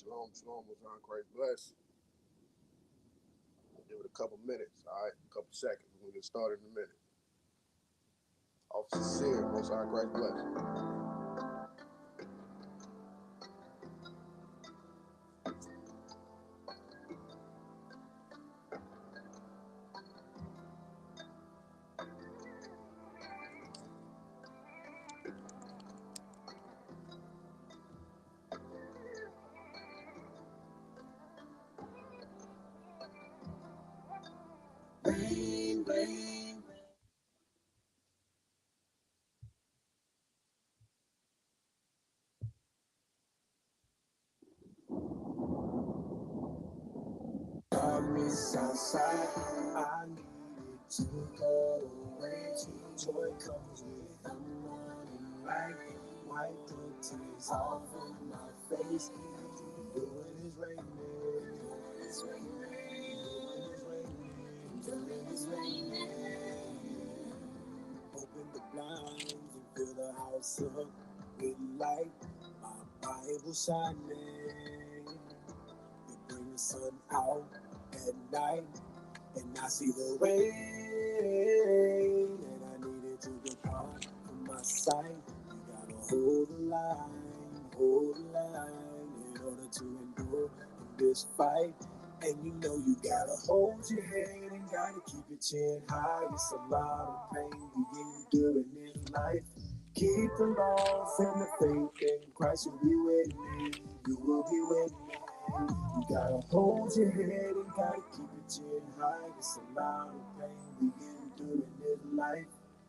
Shalom, shalom, was on Christ bless. We'll give it a couple minutes, all right? A couple seconds. We'll get started in a minute. Officer Sear, most high Christ bless. Rain, rain, darkness outside. I needed to go away. Joy comes with the morning light. Wipe the tears off of my face. When it's raining, it's raining, it's raining. Open the blinds and fill the house up with light. My Bible shining. You bring the sun out at night, and I see the rain, and I needed to depart from my sight. You gotta hold the line in order to endure in this fight. And you know you gotta hold your head and gotta keep your chin high. It's a lot of pain we endure in this life. Keep the laws and the faith, and Christ will be with me. You will be with me. You gotta hold your head and gotta keep your chin high. It's a lot of pain we endure in this life.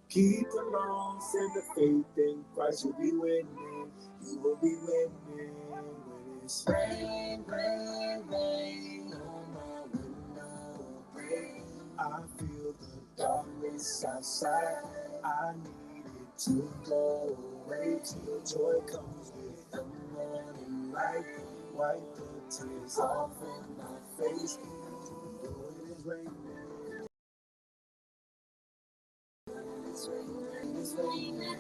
Keep the laws and the faith, and Christ will be with me. You will be with me when it's rain, rain, rain on my window. Rain. I feel the darkness outside. I needed to go away till joy comes with the morning light. Wipe the tears off of my face. Though it is raining, it's raining, it's raining.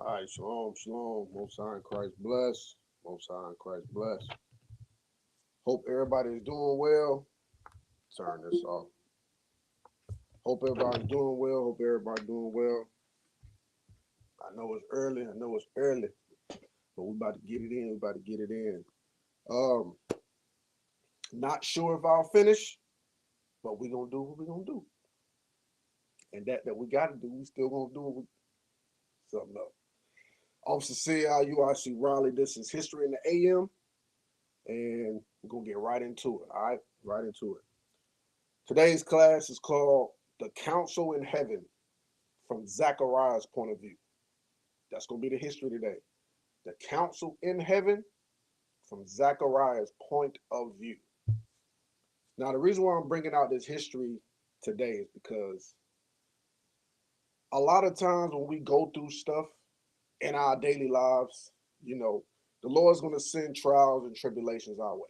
All right, shalom, shalom, most high Christ bless. Most high Christ bless. Hope everybody is doing well. Turn this off. Hope everybody's doing well. Hope everybody doing well. I know it's early. But we about to get it in. Um, Not sure if I'll finish, but we gonna do what we gonna do. And that we gotta do, we still gonna do it with something else. Officer CIUIC Raleigh, this is History in the AM, and we're gonna get right into it, all right? Right into it. Today's class is called The Counsel in Heaven from Zechariah's point of view. That's gonna be the history today. The Counsel in Heaven from Zechariah's point of view. Now, the reason why I'm bringing out this history today is because a lot of times when we go through stuff in our daily lives, the Lord's going to send trials and tribulations our way,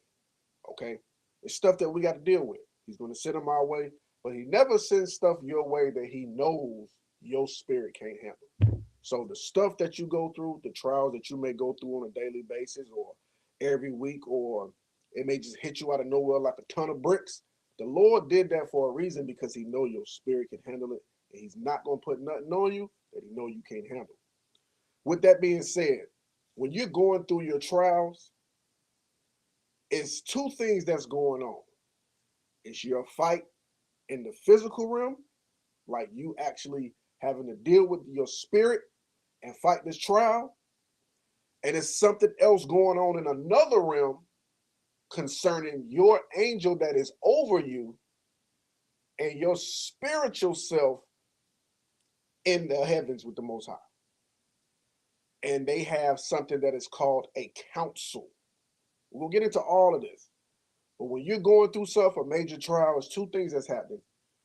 okay? It's stuff that we got to deal with. He's going to send them our way, but he never sends stuff your way that he knows your spirit can't handle. So the stuff that you go through, the trials that you may go through on a daily basis or every week, or it may just hit you out of nowhere like a ton of bricks. The Lord did that for a reason because he know your spirit can handle it, and he's not going to put nothing on you that he know you can't handle. With that being said, when you're going through your trials, it's two things that's going on. It's your fight in the physical realm, like you actually having to deal with your spirit and fight this trial. And it's something else going on in another realm concerning your angel that is over you and your spiritual self in the heavens with the Most High. And they have something that is called a counsel. We'll get into all of this. But when you're going through stuff, a major trial, it's two things that's happening.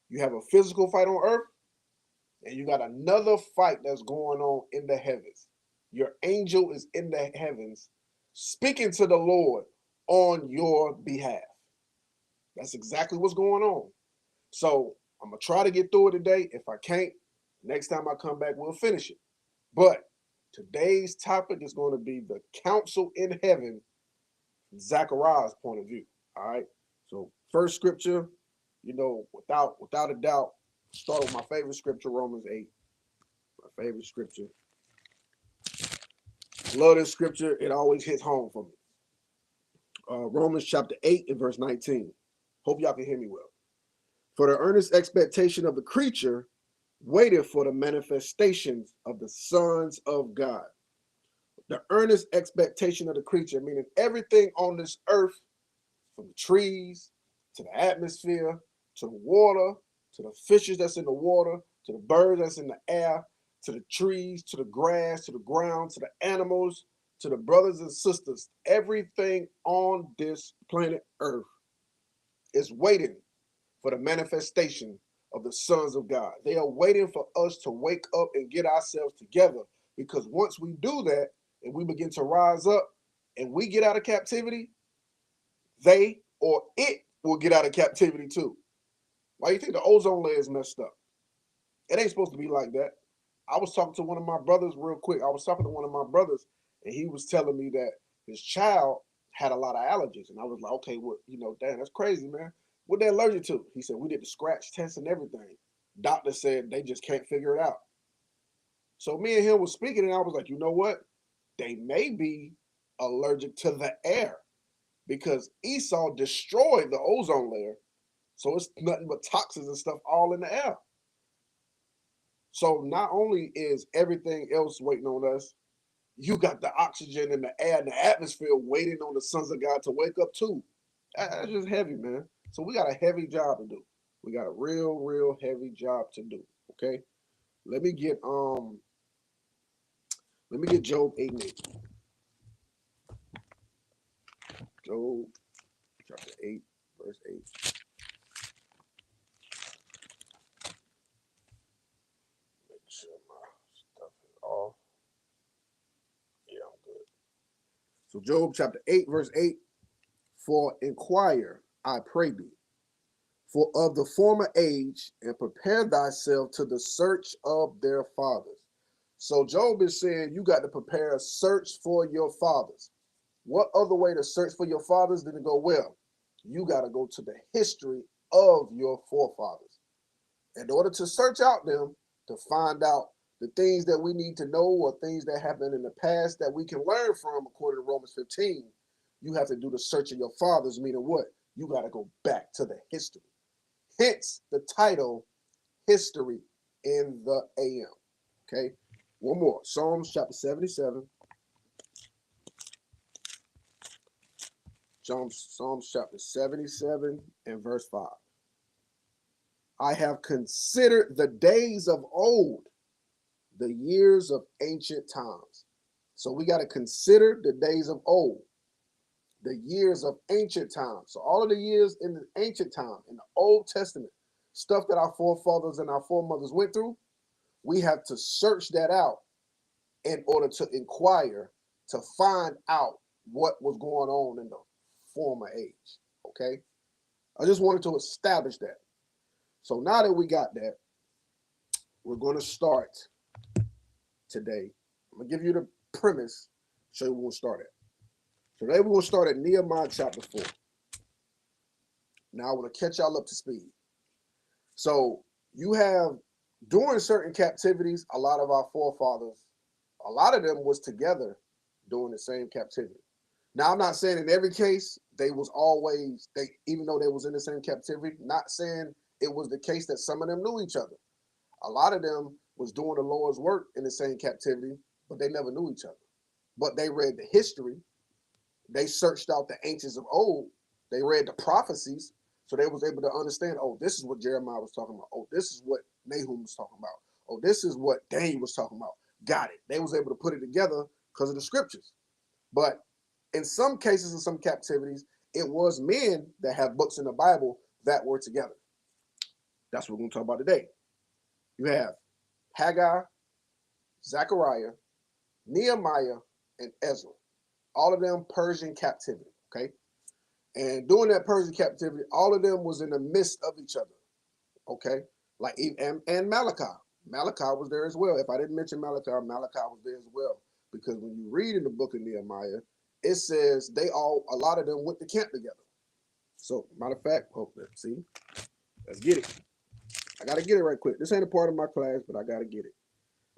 You have a physical fight on earth, and you got another fight that's going on in the heavens. Your angel is in the heavens speaking to the Lord on your behalf. That's exactly what's going on. So I'm going to try to get through it today. If I can't, next time I come back, we'll finish it. But Today's topic is going to be the counsel in heaven, Zechariah's point of view. All right. So first scripture, without a doubt, start with my favorite scripture, Romans 8. My favorite scripture. Love this scripture. It always hits home for me. Romans chapter 8 and verse 19. Hope y'all can hear me well. For the earnest expectation of the creature waited for the manifestations of the sons of God. The earnest expectation of the creature, meaning everything on this earth, from the trees to the atmosphere, to the water, to the fishes that's in the water, to the birds that's in the air, to the trees, to the grass, to the ground, to the animals, to the brothers and sisters, everything on this planet earth is waiting for the manifestation of the sons of God. They are waiting for us to wake up and get ourselves together, because once we do that and we begin to rise up and we get out of captivity, they or it will get out of captivity too. Why do you think the ozone layer is messed up? It ain't supposed to be like that. I was talking to one of my brothers real quick. I was talking to one of my brothers, and he was telling me that his child had a lot of allergies. And I was like, okay, well, damn, that's crazy, man. What they allergic to? He said, we did the scratch test and everything. Doctor said they just can't figure it out. So me and him was speaking, and I was like, you know what? They may be allergic to the air, because Esau destroyed the ozone layer. So it's nothing but toxins and stuff all in the air. So not only is everything else waiting on us, you got the oxygen in the air and the atmosphere waiting on the sons of God to wake up too. That's just heavy, man. So we got a heavy job to do. We got a real heavy job to do. Okay. Let me get Job 8 and 8. Job chapter 8, verse 8. Make sure my stuff is off. Yeah, I'm good. So Job chapter 8, verse 8. For inquire, I pray thee, for of the former age, and prepare thyself to the search of their fathers. So Job is saying you got to prepare a search for your fathers. What other way to search for your fathers than to go, well, you got to go to the history of your forefathers in order to search out them, to find out the things that we need to know or things that happened in the past that we can learn from. According to Romans 15, you have to do the search of your fathers, meaning what? You got to go back to the history. Hence the title, History in the AM. Okay, one more. Psalms chapter 77. Psalms chapter 77 and verse 5. I have considered the days of old, the years of ancient times. So we got to consider the days of old, the years of ancient times. So all of the years in the ancient time, in the Old Testament, stuff that our forefathers and our foremothers went through, we have to search that out in order to inquire, to find out what was going on in the former age. Okay? I just wanted to establish that. So now that we got that, we're going to start today. I'm going to give you the premise, show you where we'll start at. Today we're going to start at Nehemiah chapter 4. Now I want to catch y'all up to speed. So you have, during certain captivities, a lot of our forefathers, a lot of them was together during the same captivity. Now I'm not saying in every case they was always, even though they was in the same captivity, not saying it was the case that some of them knew each other. A lot of them was doing the Lord's work in the same captivity, but they never knew each other. But they read the history. They searched out the ancients of old. They read the prophecies. So they was able to understand, oh, this is what Jeremiah was talking about. Oh, this is what Nahum was talking about. Oh, this is what Daniel was talking about. Got it. They was able to put it together because of the scriptures. But in some cases, in some captivities, it was men that have books in the Bible that were together. That's what we're going to talk about today. You have Haggai, Zechariah, Nehemiah, and Ezra. All of them Persian captivity, okay? And during that Persian captivity, all of them was in the midst of each other, okay? Like, and Malachi. Malachi was there as well. If I didn't mention Malachi, Malachi was there as well. Because when you read in the book of Nehemiah, it says a lot of them went to camp together. So, matter of fact, see, let's get it. I got to get it right quick. This ain't a part of my class, but I got to get it.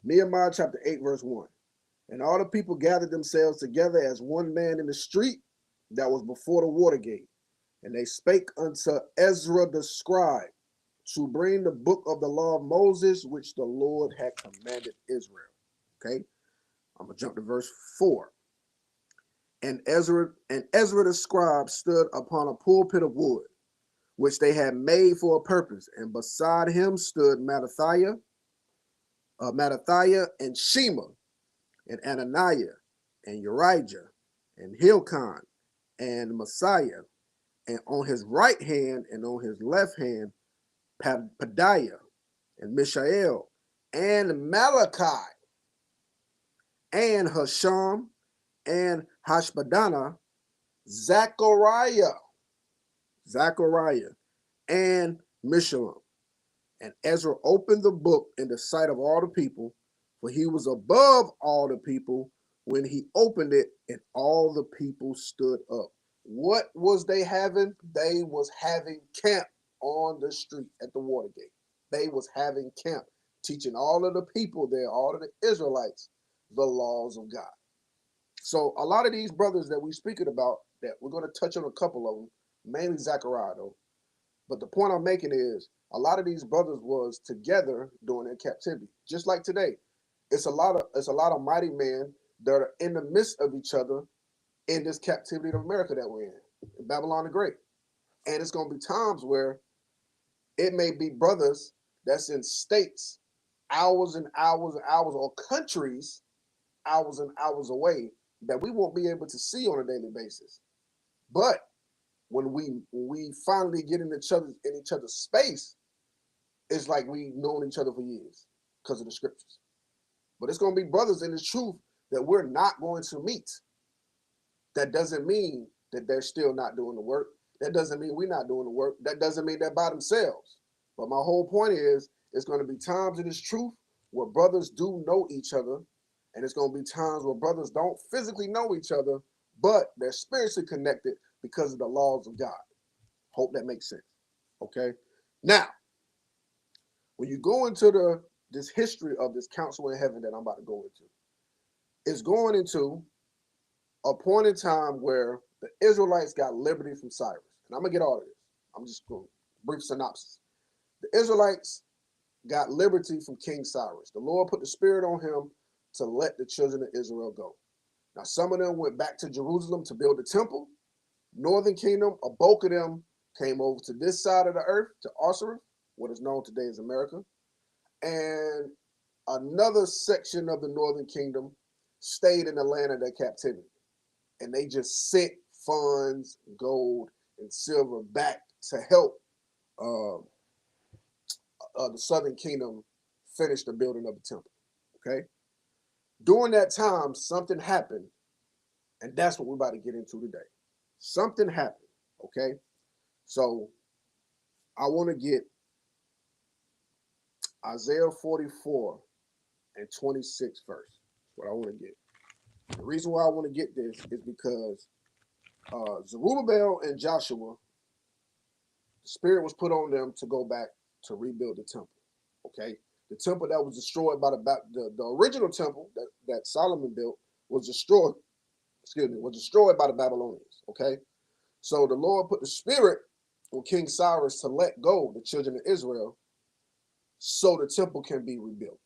Nehemiah chapter 8, verse 1. And all the people gathered themselves together as one man in the street that was before the water gate. And they spake unto Ezra the scribe to bring the book of the law of Moses, which the Lord had commanded Israel. Okay, I'm going to jump to verse 4. And Ezra the scribe stood upon a pulpit of wood, which they had made for a purpose. And beside him stood Mattathiah and Shema, and Ananiah, and Urijah, and Hilkiah, and Messiah, and on his right hand and on his left hand, Pedaiah, and Mishael, and Malachi, and Hasham, and Hashbadana, Zechariah, and Meshullam. And Ezra opened the book in the sight of all the people, for he was above all the people when he opened it, and all the people stood up. What was they having? They was having camp on the street at the Watergate. They was having camp, teaching all of the people there, all of the Israelites, the laws of God. So a lot of these brothers that we speaking about, that we're going to touch on a couple of them, mainly Zechariah though. But the point I'm making is a lot of these brothers was together during their captivity. Just like today, it's a lot of mighty men that are in the midst of each other in this captivity of America that we're in Babylon the Great. And it's going to be times where it may be brothers that's in states hours and hours and hours, or countries hours and hours away, that we won't be able to see on a daily basis. But when we finally get in each other's space, it's like we've known each other for years because of the scriptures. But it's going to be brothers in the truth that we're not going to meet. That doesn't mean that they're still not doing the work. That doesn't mean we're not doing the work. That doesn't mean they're by themselves. But my whole point is, it's going to be times in this truth where brothers do know each other, and it's going to be times where brothers don't physically know each other, but they're spiritually connected because of the laws of God. Hope that makes sense. Okay. Now, when you go into this history of this council in heaven that I'm about to go into, it's going into a point in time where the Israelites got liberty from Cyrus. And I'm going to get all of this. I'm just going to brief synopsis. The Israelites got liberty from King Cyrus. The Lord put the spirit on him to let the children of Israel go. Now, some of them went back to Jerusalem to build the temple. Northern kingdom, a bulk of them came over to this side of the earth, to Osiris, what is known today as America. And another section of the northern kingdom stayed in the land of their captivity. And they just sent funds, gold, and silver back to help the southern kingdom finish the building of the temple. Okay. During that time, something happened, and that's what we're about to get into today. Something happened. Okay. So I want to get Isaiah 44 and 26 first. What I want to get. The reason why I want to get this is because Zerubbabel and Joshua, the spirit was put on them to go back to rebuild the temple. Okay, the temple that was destroyed by the original temple that Solomon built was destroyed. Was destroyed by the Babylonians. Okay, so the Lord put the spirit on King Cyrus to let go the children of Israel, so the temple can be rebuilt.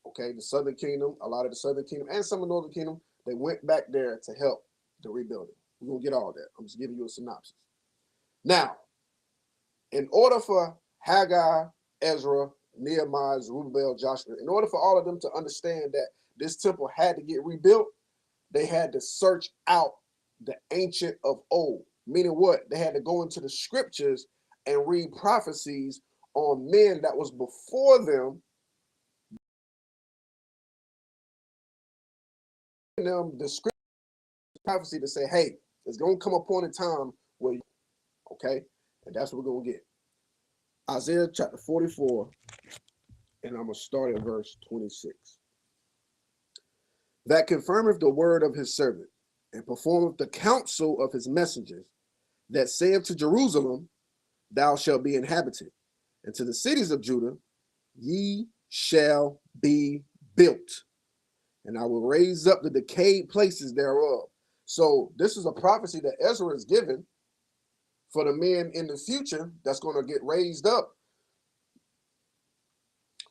Okay, the southern kingdom, a lot of the southern kingdom, and some of the northern kingdom, they went back there to help the rebuilding. We're gonna get all that. I'm just giving you a synopsis. Now, in order for Haggai, Ezra, Nehemiah, Zerubbabel, Joshua, in order for all of them to understand that this temple had to get rebuilt, they had to search out the ancient of old. Meaning what? They had to go into the scriptures and read prophecies on men that was before them, the scripture prophecy to say, hey, it's going to come upon a time where, okay, and that's what we're going to get. Isaiah chapter 44 And I'm going to start at verse 26. That confirmeth the word of his servant, and performeth the counsel of his messengers, that saith to Jerusalem, thou shalt be inhabited, and to the cities of Judah, ye shall be built, and I will raise up the decayed places thereof. So this is a prophecy that Ezra is given for the men in the future that's going to get raised up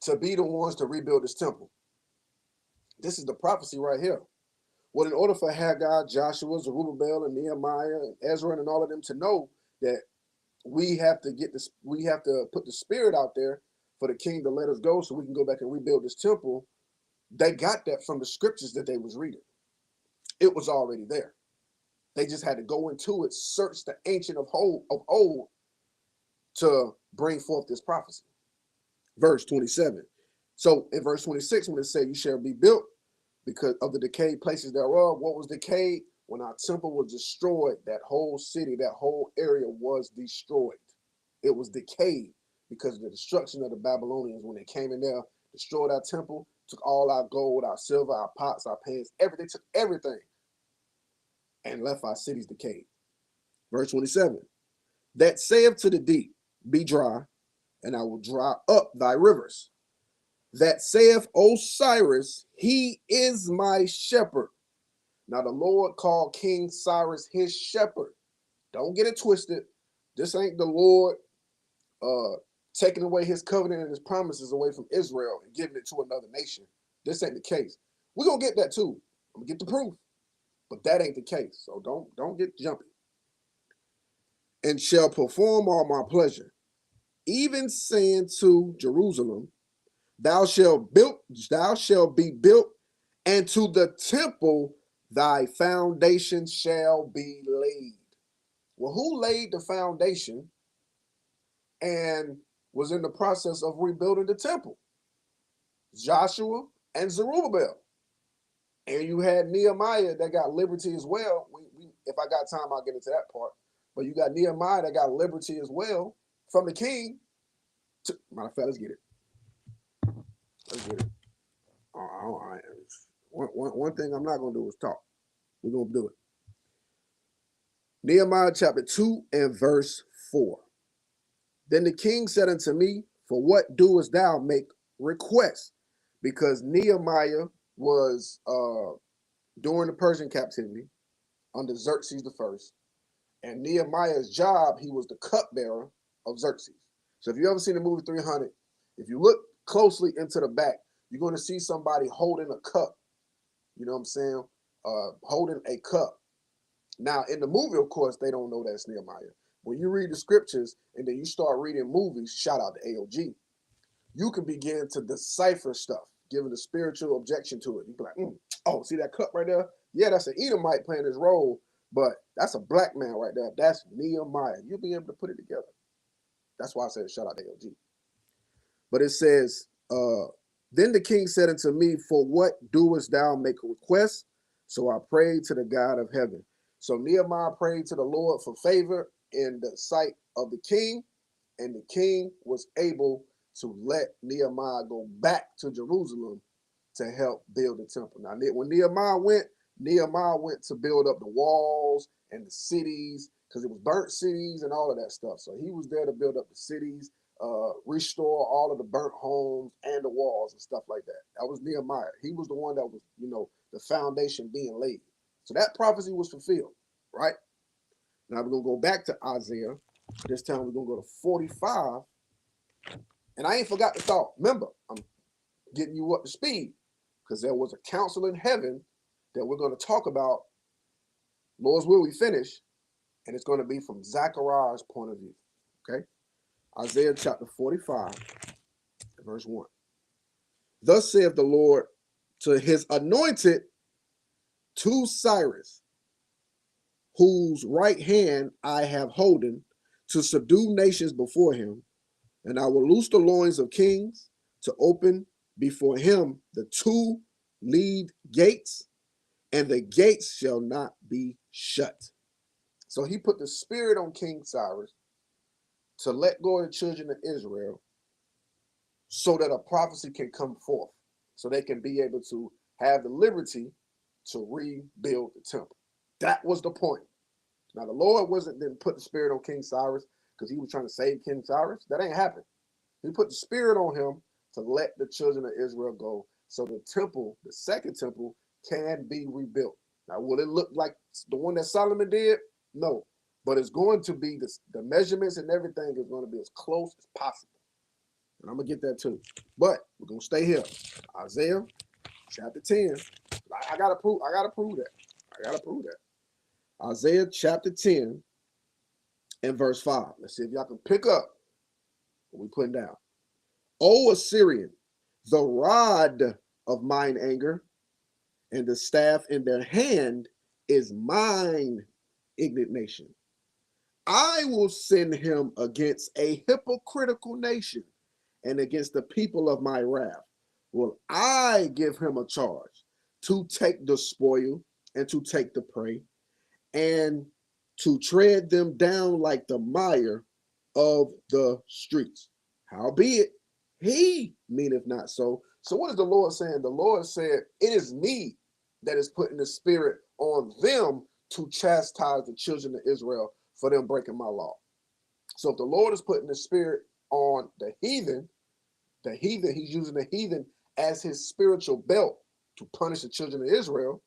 to be the ones to rebuild this temple. This is the prophecy right here. Well, in order for Haggai, Joshua, Zerubbabel, and Nehemiah, and Ezra, and all of them to know that we have to get this, we have to put the spirit out there for the king to let us go so we can go back and rebuild this temple. They got that from the scriptures that they was reading. It was already there. They just had to go into it, search the ancient of old to bring forth this prophecy. Verse 27. So in verse 26, when it said, you shall be built because of the decayed places thereof. What was decayed? When our temple was destroyed, that whole city, that whole area was destroyed. It was decayed because of the destruction of the Babylonians. When they came in there, destroyed our temple, took all our gold, our silver, our pots, our pans, everything, took everything, and left our cities decayed. Verse 27. That saith to the deep, be dry, and I will dry up thy rivers. That saith Osiris, he is my shepherd. Now the Lord called King Cyrus his shepherd. Don't get it twisted. This ain't the Lord taking away his covenant and his promises away from Israel and giving it to another nation. This ain't the case. We're gonna get that too. I'm gonna get the proof, but that ain't the case. So don't get jumpy. And shall perform all my pleasure, even saying to Jerusalem, thou shalt be built, and to the temple thy foundation shall be laid. Well, who laid the foundation and was in the process of rebuilding the temple? Joshua and Zerubbabel. And you had Nehemiah that got liberty as well. If I got time, I'll get into that part. But you got Nehemiah that got liberty as well from the king. Matter of fact, let's get it. Let's get it. One thing I'm not going to do is talk. We're going to do it. Nehemiah chapter 2 and verse 4. Then the king said unto me, for what doest thou make request? Because Nehemiah was during the Persian captivity under Xerxes the first. And Nehemiah's job, he was the cupbearer of Xerxes. So if you ever seen the movie 300, if you look closely into the back, you're going to see somebody holding a cup. You know what I'm saying? Holding a cup. Now, in the movie, of course, they don't know that's Nehemiah. When you read the scriptures and then you start reading movies, shout out to AOG, you can begin to decipher stuff, giving a spiritual objection to it. You be like, oh, see that cup right there? Yeah, that's an Edomite playing his role, but that's a black man right there. That's Nehemiah. You'll be able to put it together. That's why I said shout out to AOG. But it says, then the king said unto me, for what doest thou make a request? So I prayed to the God of heaven. So Nehemiah prayed to the Lord for favor in the sight of the king, and the king was able to let Nehemiah go back to Jerusalem to help build the temple. Now, when Nehemiah went to build up the walls and the cities, because it was burnt cities and all of that stuff. So he was there to build up the cities, restore all of the burnt homes and the walls and stuff like that. That was Nehemiah. He was the one that was, the foundation being laid. So that prophecy was fulfilled, right? Now we're going to go back to Isaiah. This time we're going to go to 45. And I ain't forgot the thought. Remember, I'm getting you up to speed because there was a council in heaven that we're going to talk about. Lord's will we finish. And it's going to be from Zechariah's point of view. Okay? Isaiah chapter 45, verse 1. Thus saith the Lord to his anointed, to Cyrus, whose right hand I have holden, to subdue nations before him, and I will loose the loins of kings, to open before him the two lead gates, and the gates shall not be shut. So he put the spirit on King Cyrus to let go of the children of Israel so that a prophecy can come forth, so they can be able to have the liberty to rebuild the temple. That was the point. Now, the Lord didn't put the spirit on King Cyrus because he was trying to save King Cyrus. That ain't happened. He put the spirit on him to let the children of Israel go so the temple, the second temple, can be rebuilt. Now, will it look like the one that Solomon did? No. But it's going to be, the measurements and everything is going to be as close as possible. And I'm going to get that too. But we're going to stay here. Isaiah chapter 10. I got to prove that. Isaiah chapter 10 and verse 5. Let's see if y'all can pick up what we're putting down. O Assyrian, the rod of mine anger and the staff in their hand is mine indignation. I will send him against a hypocritical nation and against the people of my wrath. Will I give him a charge to take the spoil and to take the prey and to tread them down like the mire of the streets. Howbeit, he meaneth not so. So what is the Lord saying? The Lord said, it is me that is putting the spirit on them to chastise the children of Israel for them breaking my law. So if the Lord is putting the spirit on the heathen, he's using the heathen as his spiritual belt to punish the children of Israel.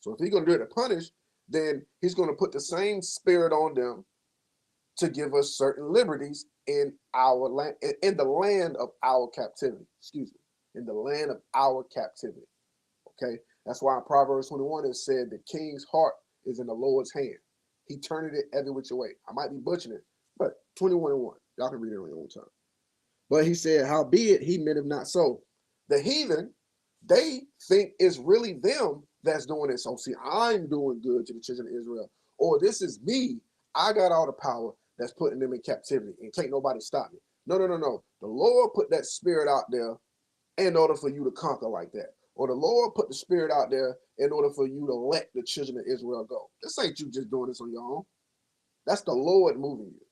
So if he's going to do it to punish, then he's going to put the same spirit on them to give us certain liberties in our land, in the land of our captivity. In the land of our captivity. Okay, that's why in Proverbs 21 it said the king's heart is in the Lord's hand. He turned it every which way. I might be butchering it, but 21 and 1. Y'all can read it on your own time. But he said, howbeit he meant not so. The heathen, they think it's really them that's doing it. So see, I'm doing good to the children of Israel. Or this is me. I got all the power that's putting them in captivity and can't nobody stop me. No. The Lord put that spirit out there in order for you to conquer like that. Or the Lord put the spirit out there in order for you to let the children of Israel go. This ain't you just doing this on your own. That's the Lord moving you.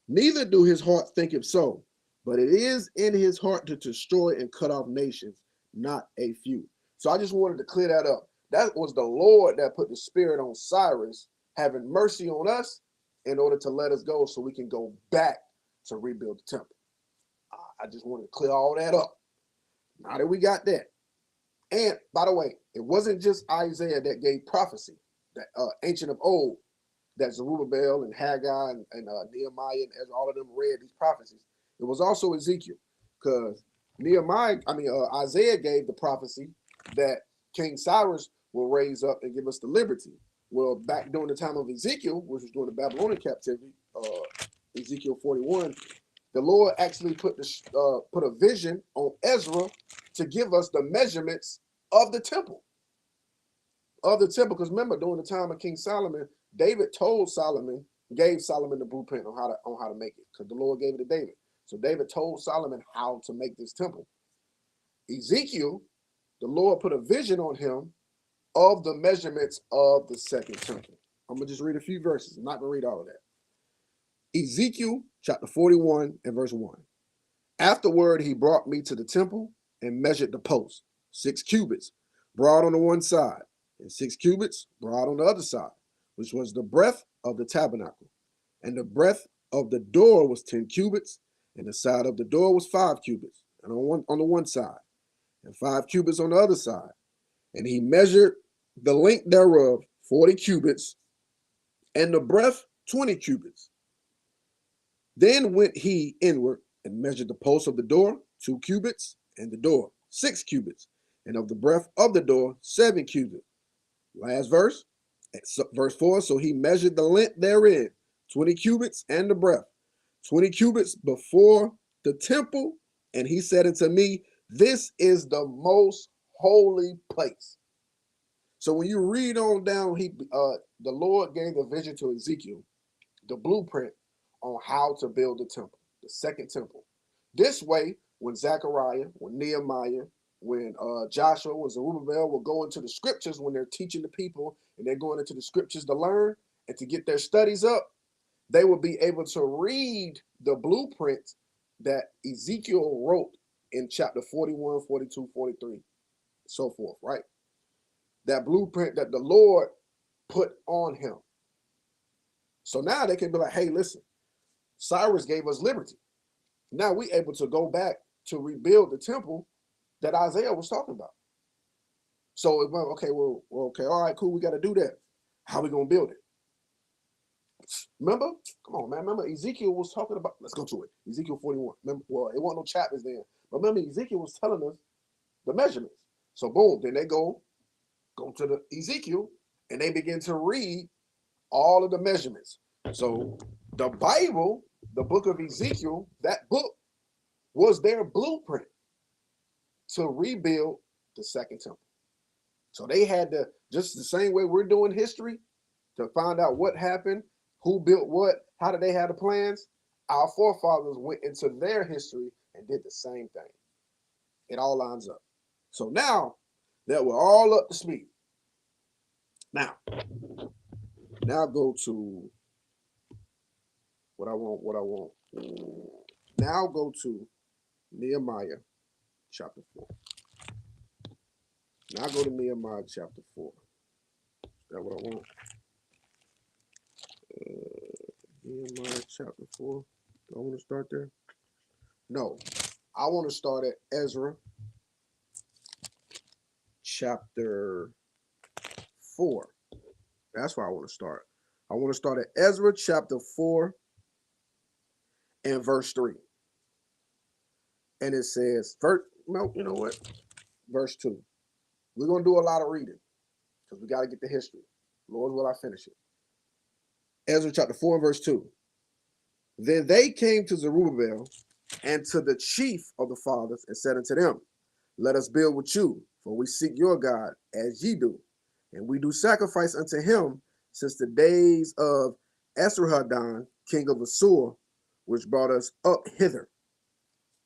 Neither do his heart think it so, but it is in his heart to destroy and cut off nations, not a few. So I just wanted to clear that up. That was the Lord that put the spirit on Cyrus, having mercy on us in order to let us go so we can go back to rebuild the temple. I just wanted to clear all that up. Now that we got that. And by the way, it wasn't just Isaiah that gave prophecy, that ancient of old, that Zerubbabel and Haggai and Nehemiah and Ezra, all of them read these prophecies. It was also Ezekiel, because Isaiah gave the prophecy that King Cyrus will raise up and give us the liberty. Well, back during the time of Ezekiel, which was during the Babylonian captivity, Ezekiel 41, the Lord actually put a vision on Ezra to give us the measurements of the temple. Because remember, during the time of King Solomon, David gave Solomon the blueprint on how to make it, because the Lord gave it to David. So David told Solomon how to make this temple. Ezekiel, the Lord put a vision on him of the measurements of the second temple. I'm going to just read a few verses. I'm not going to read all of that. Ezekiel chapter 41 and verse 1. Afterward, he brought me to the temple and measured the post, 6 cubits, broad on the one side, and 6 cubits broad on the other side, which was the breadth of the tabernacle. And the breadth of the door was 10 cubits, and the side of the door was 5 cubits, and on the one side, and 5 cubits on the other side. And he measured the length thereof 40 cubits, and the breadth 20 cubits. Then went he inward and measured the post of the door 2 cubits, and the door 6 cubits, and of the breadth of the door 7 cubits. Last verse, verse 4. So he measured the length therein 20 cubits, and the breadth 20 cubits before the temple. And he said unto me, this is the most holy place. So when you read on down, the Lord gave a vision to Ezekiel, the blueprint on how to build the temple, the second temple. This way, when Zechariah, when Nehemiah, when Joshua, when Zerubbabel will go into the scriptures, when they're teaching the people and they're going into the scriptures to learn and to get their studies up, they will be able to read the blueprint that Ezekiel wrote in chapter 41, 42, 43, so forth, right? That blueprint that the Lord put on him. So now they can be like, hey, listen, Cyrus gave us liberty. Now we able to go back to rebuild the temple that Isaiah was talking about. So it went, okay, well, okay, all right, cool, we got to do that. How we going to build it? Remember? Come on, man. Remember Ezekiel was talking about, let's go to it. Ezekiel 41. Remember, well, it wasn't no chapters then. But remember, Ezekiel was telling us the measurements. So boom, then they go to the Ezekiel and they begin to read all of the measurements. So the Bible, the book of Ezekiel, that book was their blueprint to rebuild the second temple. So they had to, just the same way we're doing history, to find out what happened, who built what, how did they have the plans. Our forefathers went into their history and did the same thing. It all lines up. So now that we're all up to speed, now go to what I want. Now go to Nehemiah chapter 4. Now go to Nehemiah chapter 4. Is that what I want? Nehemiah chapter 4. Do I want to start there? No. I want to start at Ezra chapter 4. That's where I want to start. I want to start at Ezra chapter 4 and verse 3. And it says, no, you know what? Verse 2. We're going to do a lot of reading because we got to get the history. Lord, will I finish it? Ezra chapter 4 and verse 2. Then they came to Zerubbabel and to the chief of the fathers and said unto them, let us build with you, for we seek your God as ye do. And we do sacrifice unto him since the days of Esarhaddon, king of Assur, which brought us up hither.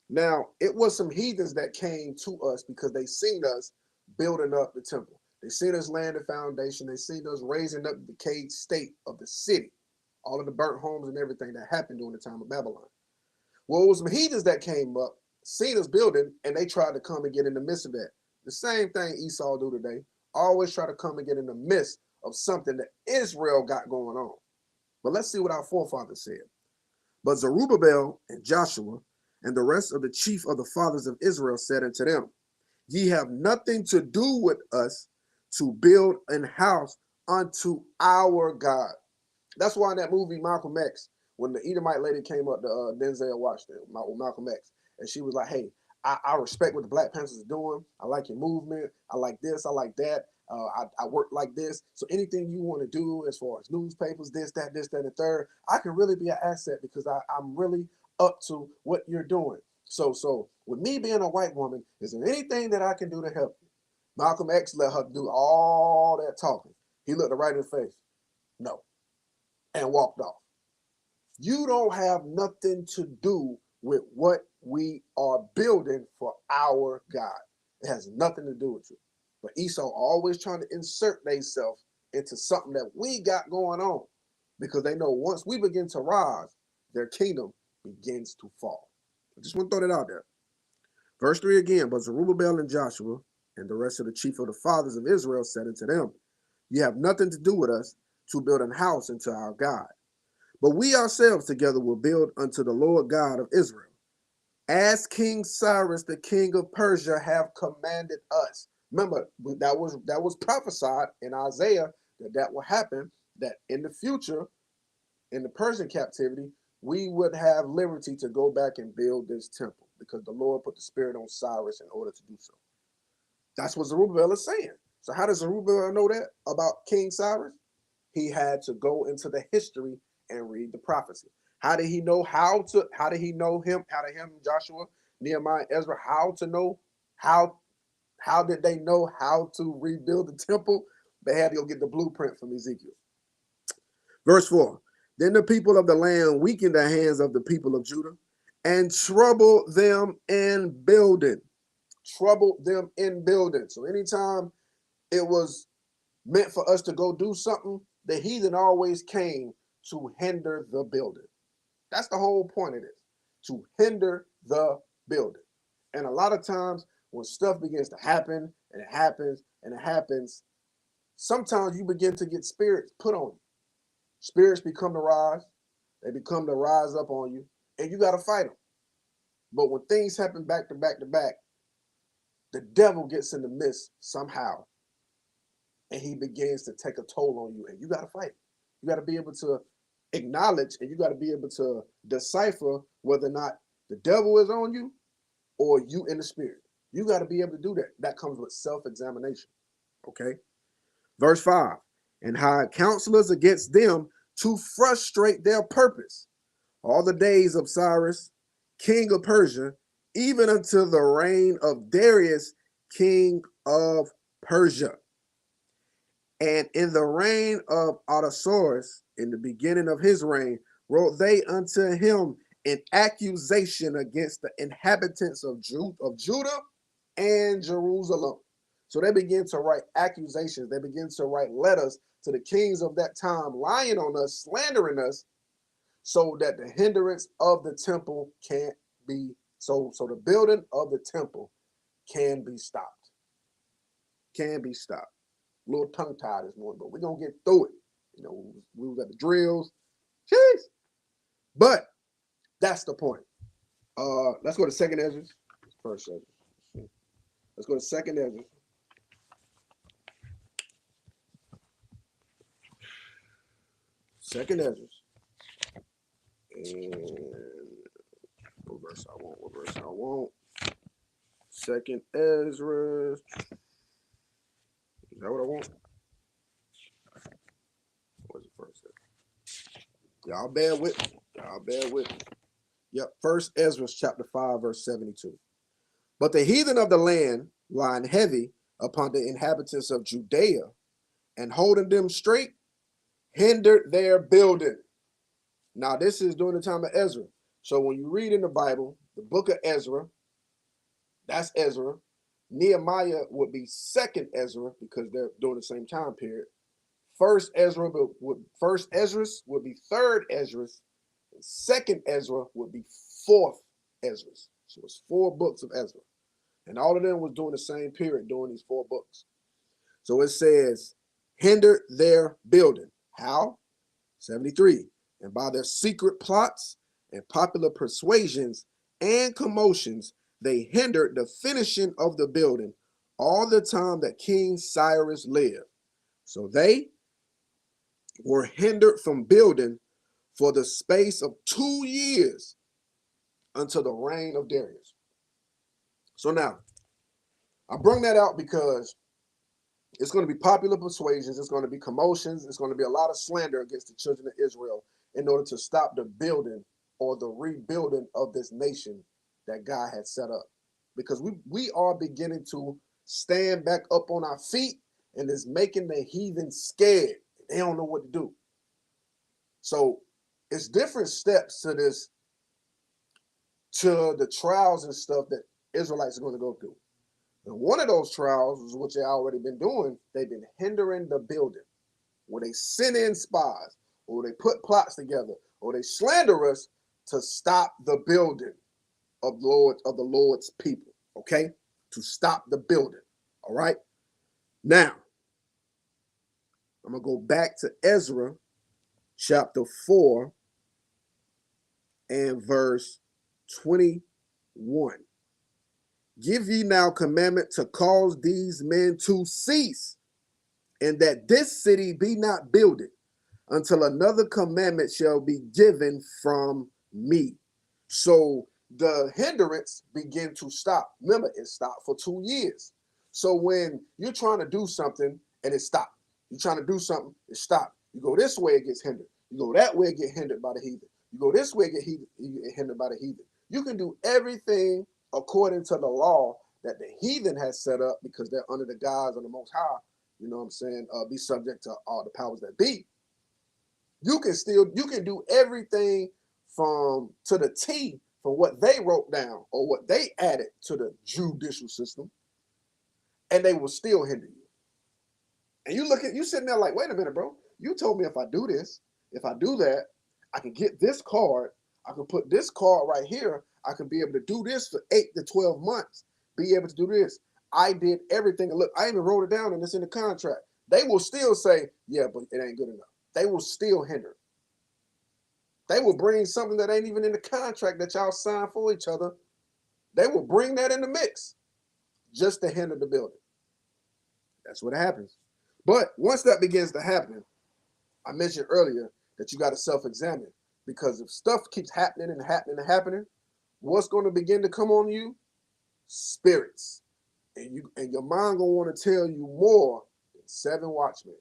Now, it was some heathens that came to us because they seen us building up the temple. They seen us laying the foundation. They seen us raising up the decayed state of the city, all of the burnt homes and everything that happened during the time of Babylon. Well, it was some heathens that came up, seen us building, and they tried to come and get in the midst of that. The same thing Esau do today. Always try to come and get in the midst of something that Israel got going on. But let's see what our forefathers said. But Zerubbabel and Joshua and the rest of the chief of the fathers of Israel said unto them, ye have nothing to do with us to build an house unto our God. That's why in that movie Malcolm X, when the Edomite lady came up to Denzel Washington, Malcolm X, and she was like, hey, I respect what the Black Panthers are doing. I like your movement. I like this. I like that. I work like this. So anything you want to do as far as newspapers, this, that, and the third, I can really be an asset because I'm really up to what you're doing. So with me being a white woman, is there anything that I can do to help you? Malcolm X let her do all that talking. He looked her right in the face. No. And walked off. You don't have nothing to do with what we are building for our God. It has nothing to do with you. But Esau always trying to insert themselves into something that we got going on because they know once we begin to rise, their kingdom begins to fall. I just want to throw that out there. Verse 3 again, but Zerubbabel and Joshua and the rest of the chief of the fathers of Israel said unto them, you have nothing to do with us to build an house unto our God. But we ourselves together will build unto the Lord God of Israel, as King Cyrus, the king of Persia, have commanded us. Remember, that was prophesied in Isaiah that will happen, that in the future, in the Persian captivity, we would have liberty to go back and build this temple because the Lord put the spirit on Cyrus in order to do so. That's what Zerubbabel is saying. So how does Zerubbabel know that about King Cyrus? He had to go into the history and read the prophecy. How did he know Joshua, Nehemiah, Ezra, how did they know how to rebuild the temple? They had to go get the blueprint from Ezekiel. Verse 4, then the people of the land weakened the hands of the people of Judah and troubled them in building. Troubled them in building. So anytime it was meant for us to go do something, the heathen always came to hinder the building. That's the whole point of this, to hinder the building. And a lot of times when stuff begins to happen and it happens and it happens, sometimes you begin to get spirits put on you. Spirits become to rise. They become to rise up on you, and you got to fight them. But when things happen back to back to back, the devil gets in the midst somehow, and he begins to take a toll on you, and you got to fight. You got to be able to acknowledge, and you got to be able to decipher whether or not the devil is on you or you in the spirit. You got to be able to do that. That comes with self-examination. Okay. Verse 5. And hired counselors against them to frustrate their purpose all the days of Cyrus, king of Persia, even until the reign of Darius, king of Persia. And in the reign of Artaxerxes, in the beginning of his reign, wrote they unto him an accusation against the inhabitants of Judah and Jerusalem. So they begin to write accusations. They begin to write letters to the kings of that time, lying on us, slandering us, so that the hindrance of the temple can't be, so the building of the temple can be stopped. Can be stopped. A little tongue-tied this morning, but we're going to get through it. You know, we was at the drills. Jeez. But that's the point. Let's go to Second Ezra. First Ezra. Let's go to Second Ezra. Second Ezra. And what verse I want? Second Ezra. Is that what I want? What's the first? Y'all bear with me. Yep. First Ezra chapter 5, verse 72. But the heathen of the land, lying heavy upon the inhabitants of Judea and holding them straight, hindered their building. Now, this is during the time of Ezra. So when you read in the Bible, the book of Ezra, that's Ezra. Nehemiah would be second Ezra because they're during the same time period. First Ezra would be third Ezra. And second Ezra would be fourth Ezra. So it's 4 books of Ezra. And all of them was during the same period, during these 4 books. So it says, hindered their building. How? 73. And by their secret plots and popular persuasions and commotions, they hindered the finishing of the building all the time that King Cyrus lived. So they were hindered from building for the space of 2 years until the reign of Darius. So now, I bring that out because it's going to be popular persuasions, it's going to be commotions, it's going to be a lot of slander against the children of Israel in order to stop the building or the rebuilding of this nation that God had set up. Because we are beginning to stand back up on our feet, and it's making the heathen scared. They don't know what to do. So it's different steps to this, to the trials and stuff that Israelites are going to go through. And one of those trials is what they've already been doing. They've been hindering the building, where they send in spies, or they put plots together, or they slander us to stop the building of the Lord's people. Okay, to stop the building. All right. Now, I'm gonna go back to Ezra, chapter 4, and verse 21. Give ye now commandment to cause these men to cease, and that this city be not builded, until another commandment shall be given from me. So the hindrance begin to stop. Remember, it stopped for 2 years. So when you're trying to do something and it stopped, you're trying to do something, it stopped. You go this way, it gets hindered. You go that way, it get hindered by the heathen. You go this way, it get hindered by the heathen. You can do everything according to the law that the heathen has set up because they're under the guise of the Most High. You know what I'm saying? Be subject to all the powers that be. You can do everything to the T from what they wrote down or what they added to the judicial system, and they will still hinder you. And you sitting there like, wait a minute, bro. You told me if I do this, if I do that, I can get this card. I can put this card right here. I can be able to do this for 8 to 12 months, be able to do this. I did everything. Look, I even wrote it down and it's in the contract. They will still say, yeah, but it ain't good enough. They will still hinder. They will bring something that ain't even in the contract that y'all signed for each other. They will bring that in the mix just to hinder the building. That's what happens. But once that begins to happen, I mentioned earlier that you got to self-examine, because if stuff keeps happening and happening and happening, what's going to begin to come on you? Spirits. And your mind gonna want to tell you more than 7 watchmen.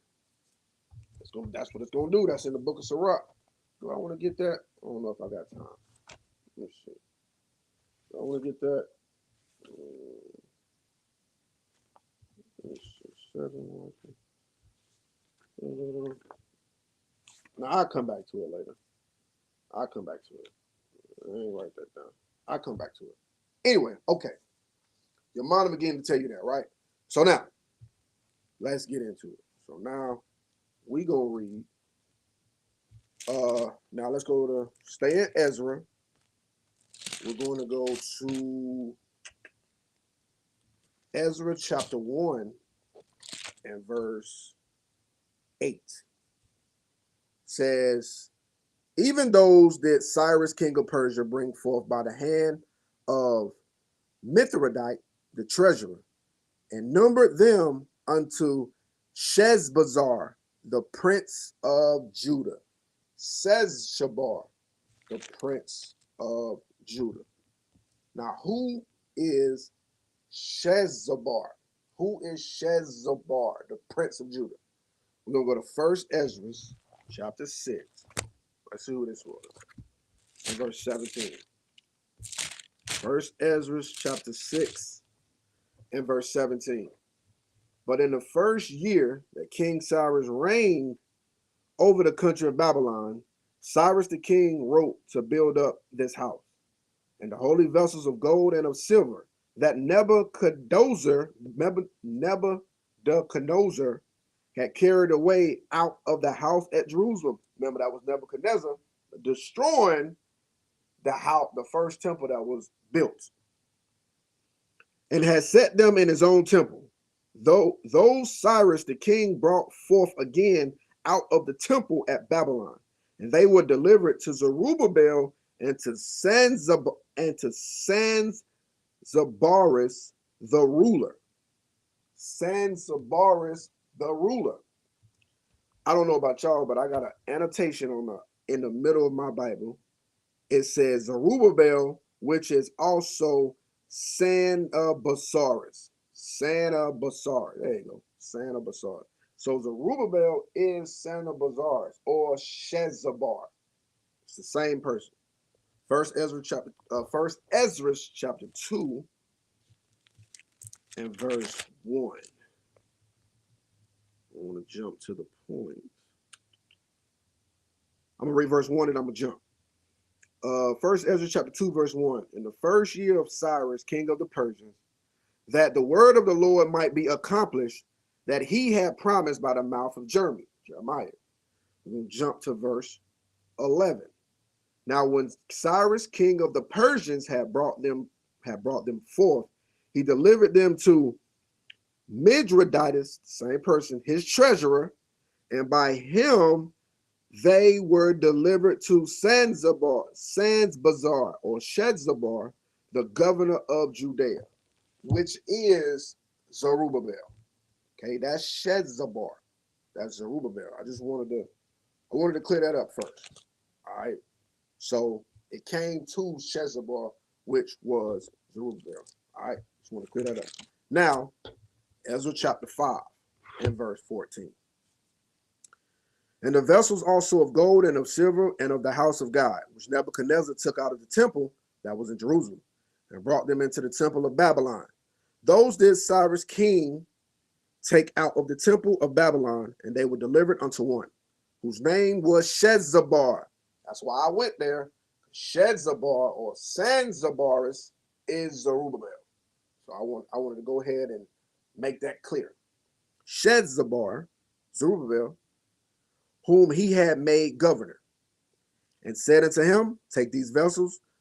That's what it's gonna do. That's in the book of Sirach. Do I want to get that? I don't know if I got time. Let's see. Do I want to get that? Let's see. 7 watchmen. Now I'll come back to it later. I'll come back to it. I ain't write that down. I'll come back to it. Anyway, okay. Your mind will begin to tell you that, right? So now, let's get into it. So now, we gonna read. Now let's go to stay in Ezra. We're going to go to Ezra chapter 1 and verse 8. Says, even those did Cyrus king of Persia bring forth by the hand of Mithridate the treasurer, and numbered them unto Sheshbazzar the prince of Judah. Sheshbazzar the prince of Judah. Now, who is Sheshbazzar? Who is Sheshbazzar, the prince of Judah? We're going to go to 1 Ezra chapter 6. Let's see who this was. In verse 17. 1 Ezra chapter 6 and verse 17. But in the first year that King Cyrus reigned over the country of Babylon, Cyrus the king wrote to build up this house, and the holy vessels of gold and of silver that Nebuchadnezzar had carried away out of the house at Jerusalem. Remember, that was Nebuchadnezzar destroying the house, the first temple that was built, and had set them in his own temple. Those Cyrus the king brought forth again out of the temple at Babylon, and they were delivered to Zerubbabel and to Sansabaris the ruler. Sansabaris the ruler. I don't know about y'all, but I got an annotation in the middle of my Bible. It says Zerubbabel, which is also Sansabaris. Sansabaris. There you go. Sansabaris. So Zerubbabel is Sansabaris or Sheshbazzar. It's the same person. First Ezra chapter 2 and verse 1. I want to jump to the point. I'm gonna read verse 1 and I'm gonna jump. First Ezra chapter 2, verse 1. In the first year of Cyrus, king of the Persians, that the word of the Lord might be accomplished, that he had promised by the mouth of Jeremiah. We're gonna jump to verse 11. Now, when Cyrus, king of the Persians, had brought them forth, he delivered them to Mithridates, same person, his treasurer, and by him they were delivered to Sansabazzar or Sheshbazzar, the governor of Judea, which is Zerubbabel. Okay, that's Sheshbazzar. That's Zerubbabel. I wanted to clear that up first. All right. So it came to Sheshbazzar, which was Zerubbabel. All right. Just want to clear that up. Now, Ezra chapter 5 and verse 14. And the vessels also of gold and of silver and of the house of God, which Nebuchadnezzar took out of the temple that was in Jerusalem, and brought them into the temple of Babylon. Those did Cyrus king take out of the temple of Babylon, and they were delivered unto one, whose name was Sheshbazzar. That's why I went there. Sheshbazzar or Sansabaris is Zerubbabel. So I wanted to go ahead and make that clear. Sheshbazzar, Zerubbabel, whom he had made governor, and said unto him, take these vessels,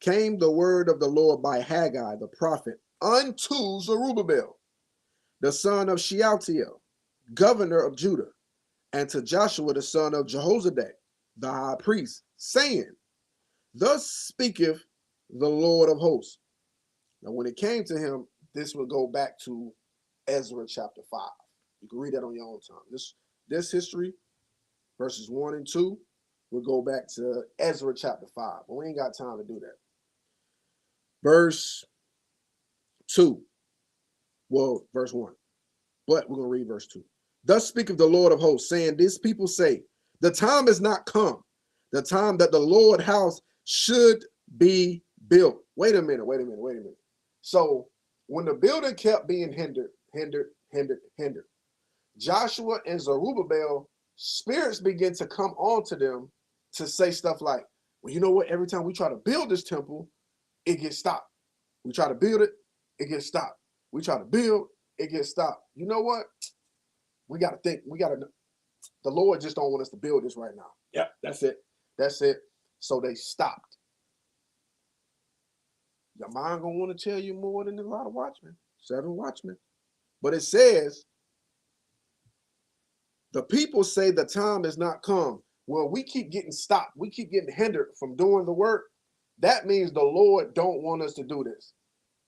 came the word of the Lord by Haggai the prophet unto Zerubbabel, the son of Shealtiel, governor of Judah, and to Joshua the son of Jehozadak, the high priest, saying, Thus speaketh the Lord of hosts. Now, when it came to him, this would go back to Ezra chapter 5. You can read that on your own time. This history, verses 1 and 2, will go back to Ezra chapter 5. But we ain't got time to do that. Verse 2. Well, verse 1. But we're going to read verse 2. Thus speaketh the Lord of hosts, saying, These people say, the time is not come, the time that the Lord's house should be built. Wait a minute. So when the building kept being hindered, Joshua and Zerubbabel, spirits begin to come onto them to say stuff like, well, you know what? Every time we try to build this temple, it gets stopped. We try to build it, it gets stopped. We try to build, it gets stopped. You know what? We got to think. The Lord just don't want us to build this right now. Yeah, that's it. So they stopped. Your mind gonna want to tell you more than a lot of watchmen. 7 watchmen. But it says, the people say the time has not come. Well, we keep getting stopped. We keep getting hindered from doing the work. That means the Lord don't want us to do this.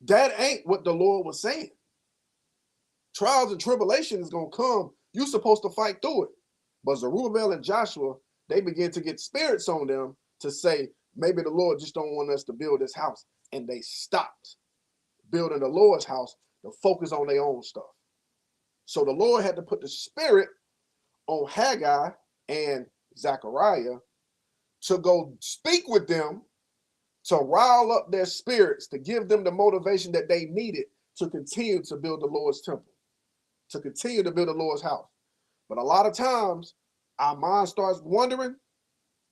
That ain't what the Lord was saying. Trials and tribulation is going to come. You're supposed to fight through it. But Zerubbabel and Joshua, they begin to get spirits on them to say, maybe the Lord just don't want us to build this house. And they stopped building the Lord's house to focus on their own stuff. So the Lord had to put the spirit on Haggai and Zechariah to go speak with them, to rile up their spirits, to give them the motivation that they needed to continue to build the Lord's temple, to continue to build the Lord's house. But a lot of times our mind starts wandering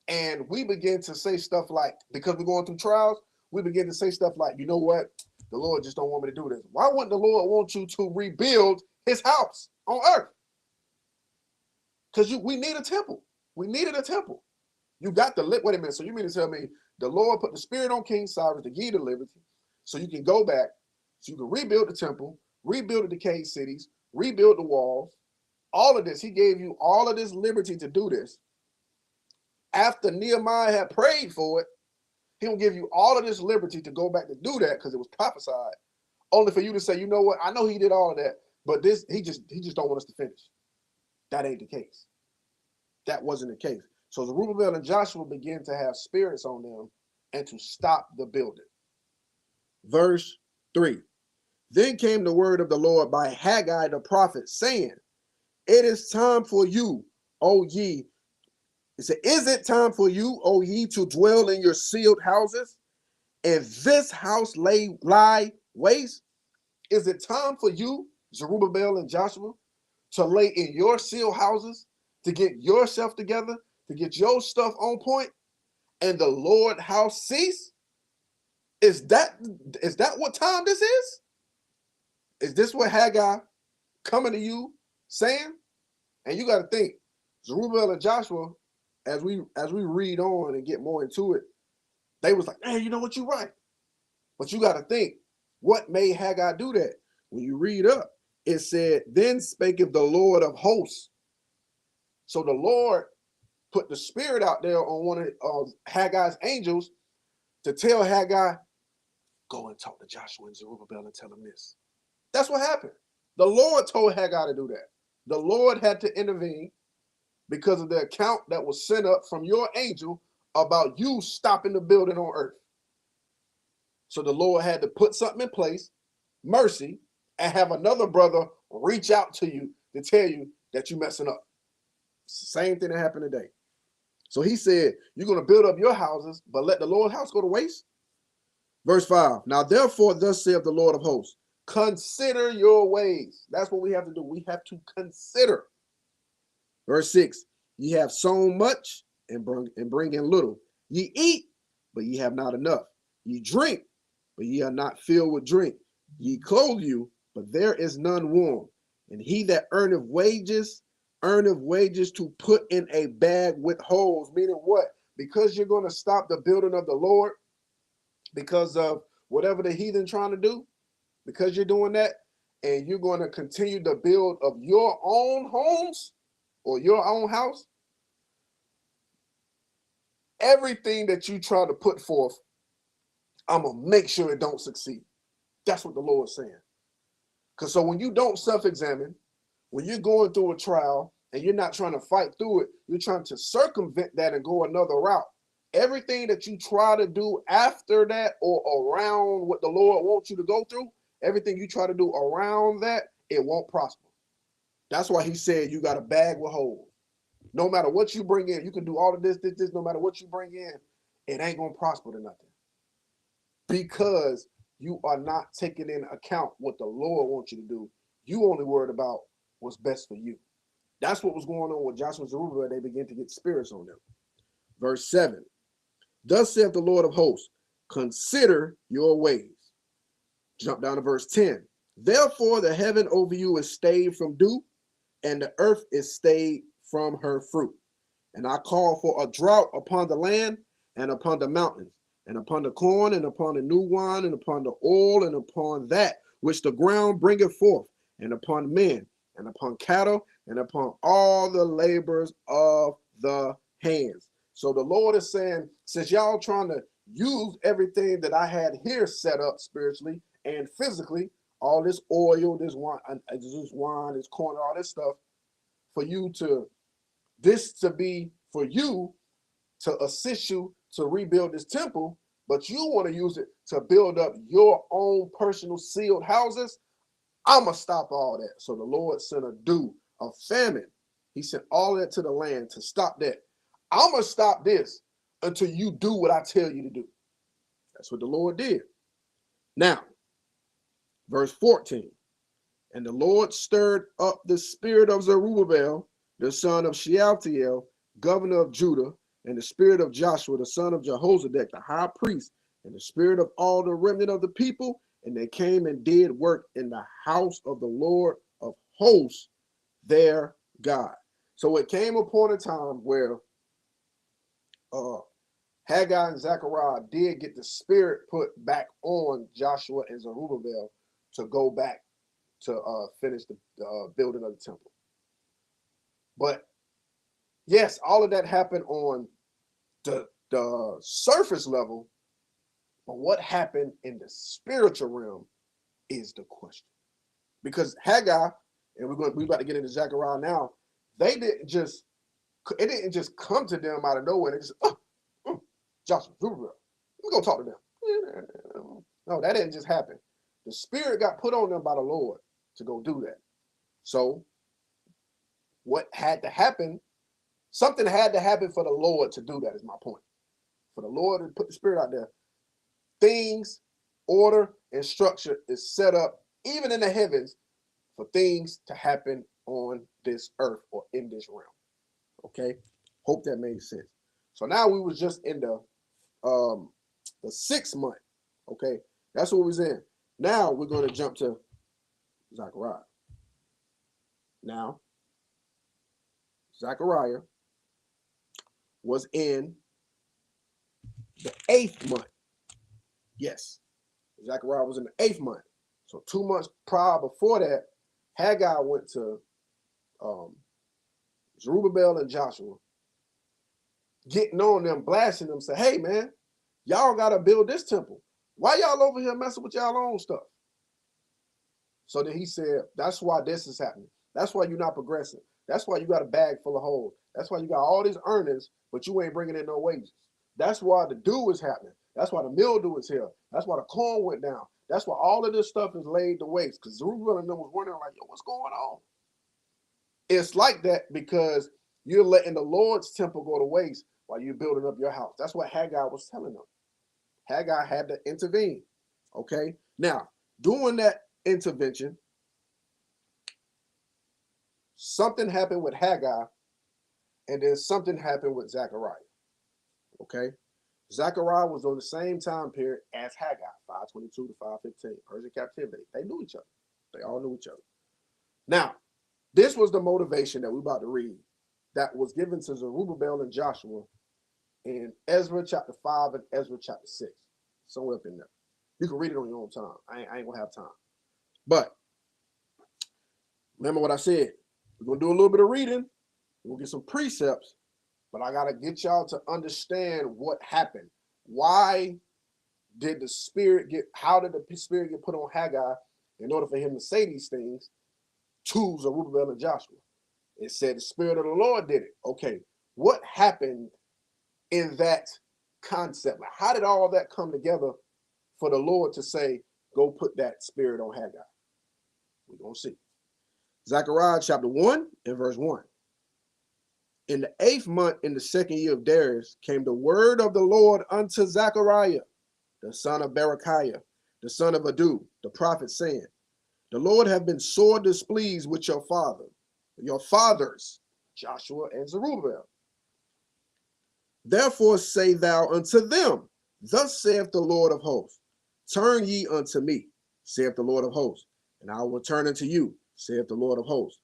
and we begin to say stuff like, because we're going through trials, we begin to say stuff like, you know what? The Lord just don't want me to do this. Why wouldn't the Lord want you to rebuild his house on earth? Because we need a temple. We needed a temple. You got the wait a minute. So you mean to tell me the Lord put the spirit on King Cyrus to give you the liberty so you can go back, so you can rebuild the temple, rebuild the decayed cities, rebuild the walls, all of this. He gave you all of this liberty to do this. After Nehemiah had prayed for it, he'll give you all of this liberty to go back to do that because it was prophesied. Only for you to say, you know what? I know he did all of that, but this he just don't want us to finish. That ain't the case. That wasn't the case. So Zerubbabel and Joshua began to have spirits on them and to stop the building. Verse 3. Then came the word of the Lord by Haggai the prophet, saying, It is time for you, O ye. It said, Is it time for you, O ye, to dwell in your sealed houses, and this house lie waste? Is it time for you, Zerubbabel and Joshua, to lay in your sealed houses, to get yourself together, to get your stuff on point, and the Lord's house cease? Is that what time this is? Is this what Haggai coming to you saying? And you got to think, Zerubbabel and Joshua, as we read on and get more into it, they was like, hey, you know what, you're right. But you got to think, what made Haggai do that? When you read up, it said, Then spaketh the Lord of hosts. So the Lord put the spirit out there on one of Haggai's angels to tell Haggai, go and talk to Joshua and Zerubbabel and tell them this. That's what happened. The Lord told Haggai to do that. The Lord had to intervene because of the account that was sent up from your angel about you stopping the building on earth. So the Lord had to put something in place, mercy, and have another brother reach out to you to tell you that you're messing up. It's the same thing that happened today. So he said, you're going to build up your houses, but let the Lord's house go to waste. Verse 5, Now therefore, thus saith the Lord of hosts, consider your ways. That's what we have to do. We have to consider. Verse 6, Ye have sown much and bring in little. Ye eat, but ye have not enough. Ye drink, but ye are not filled with drink. Ye clothe you, but there is none warm. And he that earneth wages to put in a bag with holes. Meaning what? Because you're going to stop the building of the Lord, because of whatever the heathen trying to do, because you're doing that, and you're going to continue to build of your own homes or your own house, everything that you try to put forth, I'm going to make sure it don't succeed. That's what the Lord's saying. Because so when you don't self-examine, when you're going through a trial and you're not trying to fight through it, you're trying to circumvent that and go another route. Everything that you try to do after that or around what the Lord wants you to go through, everything you try to do around that, it won't prosper. That's why he said you got a bag with holes. No matter what you bring in, you can do all of this, no matter what you bring in, it ain't going to prosper to nothing. Because you are not taking into account what the Lord wants you to do. You only worried about what's best for you. That's what was going on with Joshua and Zerubbabel. They began to get spirits on them. Verse 7. Thus saith the Lord of hosts, consider your ways. Jump down to verse 10. Therefore the heaven over you is stayed from dew, and the earth is stayed from her fruit. And I call for a drought upon the land and upon the mountains, and upon the corn, and upon the new wine, and upon the oil, and upon that which the ground bringeth forth, and upon men, and upon cattle, and upon all the labors of the hands. So the Lord is saying, since y'all trying to use everything that I had here set up spiritually and physically, all this oil, this wine, this corn, all this stuff, for you to, this to be for you to assist you to rebuild this temple, but you want to use it to build up your own personal sealed houses, I'm going to stop all that. So the Lord sent a dew, a famine. He sent all that to the land to stop that. I'm going to stop this until you do what I tell you to do. That's what the Lord did. Now, verse 14. And the Lord stirred up the spirit of Zerubbabel, the son of Shealtiel, governor of Judah, and the spirit of Joshua, the son of Jehozadak, the high priest, and the spirit of all the remnant of the people, and they came and did work in the house of the Lord of hosts, their God. So it came upon a time where Haggai and Zechariah did get the spirit put back on Joshua and Zerubbabel to go back to finish the building of the temple. But yes, all of that happened on the surface level, but what happened in the spiritual realm is the question. Because Haggai, and we're about to get into Zechariah now, it didn't just come to them out of nowhere. They just, Joshua, Zerubbabel, we're gonna talk to them. No, that didn't just happen. The spirit got put on them by the Lord to go do that. So what had to happen, something had to happen for the Lord to do that, is my point. For the Lord to put the spirit out there, things, order, and structure is set up even in the heavens for things to happen on this earth or in this realm. Okay, hope that made sense. So now we was just in the 6th month. Okay, that's what we was in. Now we're going to jump to Zechariah. Now, Zechariah was in the 8th month. Yes, Zechariah was in the 8th month. So 2 months prior before that, Haggai went to Zerubbabel and Joshua, getting on them, blasting them, say, hey, man, y'all got to build this temple. Why y'all over here messing with y'all own stuff? So then he said, that's why this is happening. That's why you're not progressing. That's why you got a bag full of holes. That's why you got all these earnings, but you ain't bringing in no wages. That's why the dew is happening. That's why the mildew is here. That's why the corn went down. That's why all of this stuff is laid to waste. Because Zerubbabel and them was wondering like, yo, what's going on? It's like that because you're letting the Lord's temple go to waste while you're building up your house. That's what Haggai was telling them. Haggai had to intervene. Okay. Now, during that intervention, something happened with Haggai, and then something happened with Zechariah. Okay. Zechariah was on the same time period as Haggai, 522 to 515, Persian captivity. They knew each other. They all knew each other. Now, this was the motivation that we're about to read that was given to Zerubbabel and Joshua in Ezra chapter 5 and Ezra chapter 6. somewhere up in there. You can read it on your own time. I ain't gonna have time. But remember what I said. We're gonna do a little bit of reading. We'll get some precepts, but I gotta get y'all to understand what happened. Why did the spirit get? How did the spirit get put on Haggai in order for him to say these things to Zerubbabel and Joshua? It said the spirit of the Lord did it. Okay, what happened in that concept? Like, how did all that come together for the Lord to say, go put that spirit on Haggai? We're going to see. Zechariah chapter 1 and verse 1. In the 8th month, in the 2nd year of Darius, came the word of the Lord unto Zechariah, the son of Berechiah, the son of Adu, the prophet, saying, the Lord have been sore displeased with your fathers, Joshua and Zerubbabel. Therefore say thou unto them, thus saith the Lord of hosts, turn ye unto me, saith the Lord of hosts, and I will turn unto you, saith the Lord of hosts.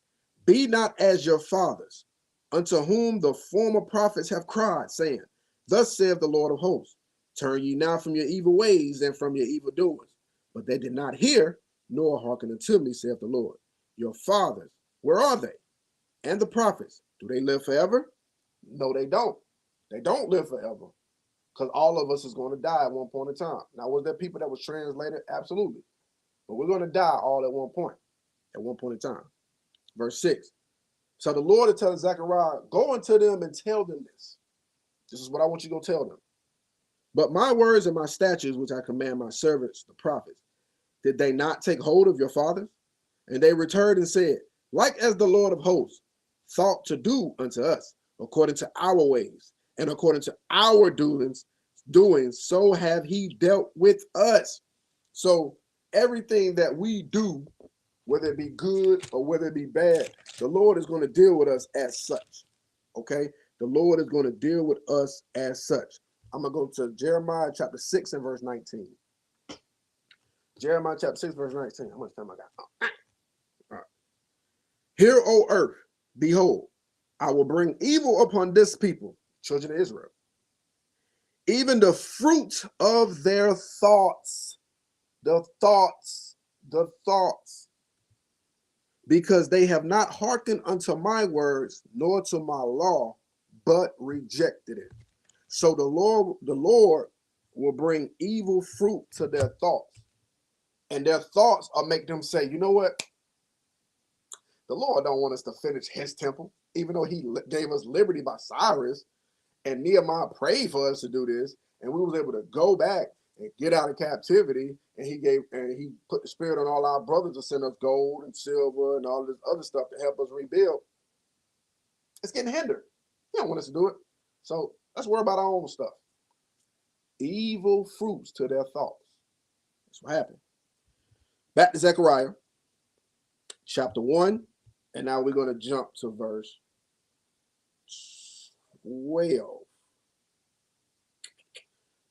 Be not as your fathers, unto whom the former prophets have cried, saying, thus saith the Lord of hosts, turn ye now from your evil ways and from your evil doings. But they did not hear, nor hearken unto me, saith the Lord. Your fathers, where are they? And the prophets, do they live forever? No, they don't. They don't live forever, because all of us is going to die at one point in time. Now, was there people that was translated? Absolutely. But we're going to die all at one point in time. Verse 6. So the Lord is telling Zechariah, go unto them and tell them this. This is what I want you to go tell them. But my words and my statutes, which I command my servants, the prophets, did they not take hold of your fathers? And they returned and said, like as the Lord of hosts thought to do unto us, according to our ways, and according to our doings, so have he dealt with us. So everything that we do, whether it be good or whether it be bad, the Lord is going to deal with us as such. Okay? The Lord is going to deal with us as such. I'm going to go to Jeremiah chapter 6 and verse 19. Jeremiah chapter 6, verse 19. How much time I got? Oh. All right. Hear, O earth, behold, I will bring evil upon this people, children of Israel, even the fruit of their thoughts, because they have not hearkened unto my words, nor to my law, but rejected it. So the Lord will bring evil fruit to their thoughts, and their thoughts will make them say, you know what? The Lord don't want us to finish his temple, even though he gave us liberty by Cyrus, and Nehemiah prayed for us to do this, and we was able to go back and get out of captivity, and he put the spirit on all our brothers to send us gold and silver and all this other stuff to help us rebuild. It's getting hindered. He don't want us to do it. So let's worry about our own stuff. Evil fruits to their thoughts. That's what happened. Back to Zechariah, chapter 1, and now we're going to jump to verse 12.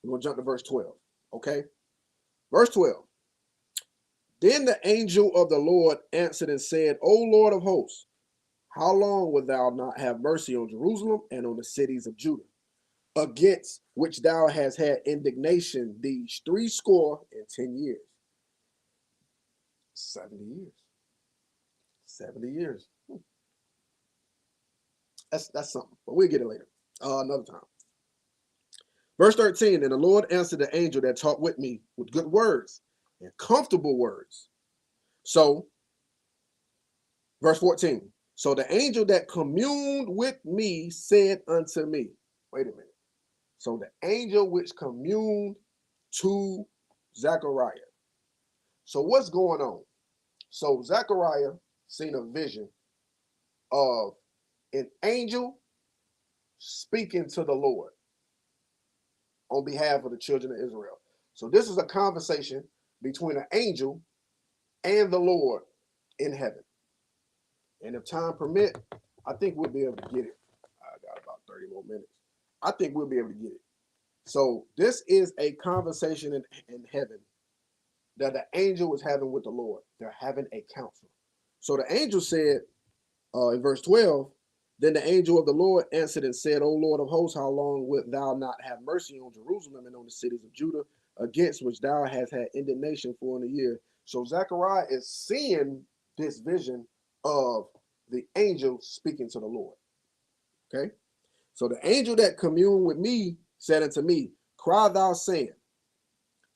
We're going to jump to verse 12, okay? Verse 12. Then the angel of the Lord answered and said, O Lord of hosts, how long wilt thou not have mercy on Jerusalem and on the cities of Judah, against which thou hast had indignation these 70 years? 70 years. 70 years. That's something, but we'll get it later, another time. Verse 13, and the Lord answered the angel that talked with me with good words and comfortable words. So, verse 14, so the angel that communed with me said unto me, wait a minute. So the angel which communed to Zechariah. So what's going on? So Zechariah seen a vision of an angel speaking to the Lord on behalf of the children of Israel. So this is a conversation between an angel and the Lord in heaven. And if time permit, I think we'll be able to get it. I got about 30 more minutes. I think we'll be able to get it. So this is a conversation in heaven that the angel was having with the Lord. They're having a council. So the angel said in verse 12, then the angel of the Lord answered and said, O Lord of hosts, how long wilt thou not have mercy on Jerusalem and on the cities of Judah, against which thou hast had indignation for in a year. So Zechariah is seeing this vision of the angel speaking to the Lord. Okay. So the angel that communed with me said unto me, cry thou saying,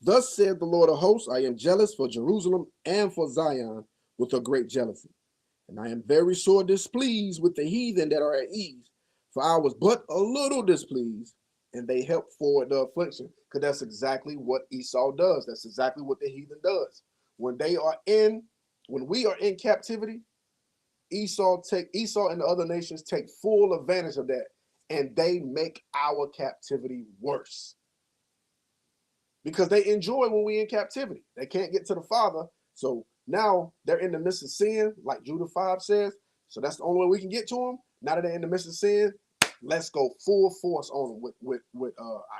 thus saith the Lord of hosts, I am jealous for Jerusalem and for Zion with a great jealousy. And I am very sore displeased with the heathen that are at ease, for I was but a little displeased, and they helped forward the affliction. Because that's exactly what Esau does. That's exactly what the heathen does. When we are in captivity, Esau and the other nations take full advantage of that, and they make our captivity worse. Because they enjoy when we in captivity. They can't get to the Father. So now they're in the midst of sin, like Judah 5 says. So that's the only way we can get to them. Now that they're in the midst of sin, let's go full force on them with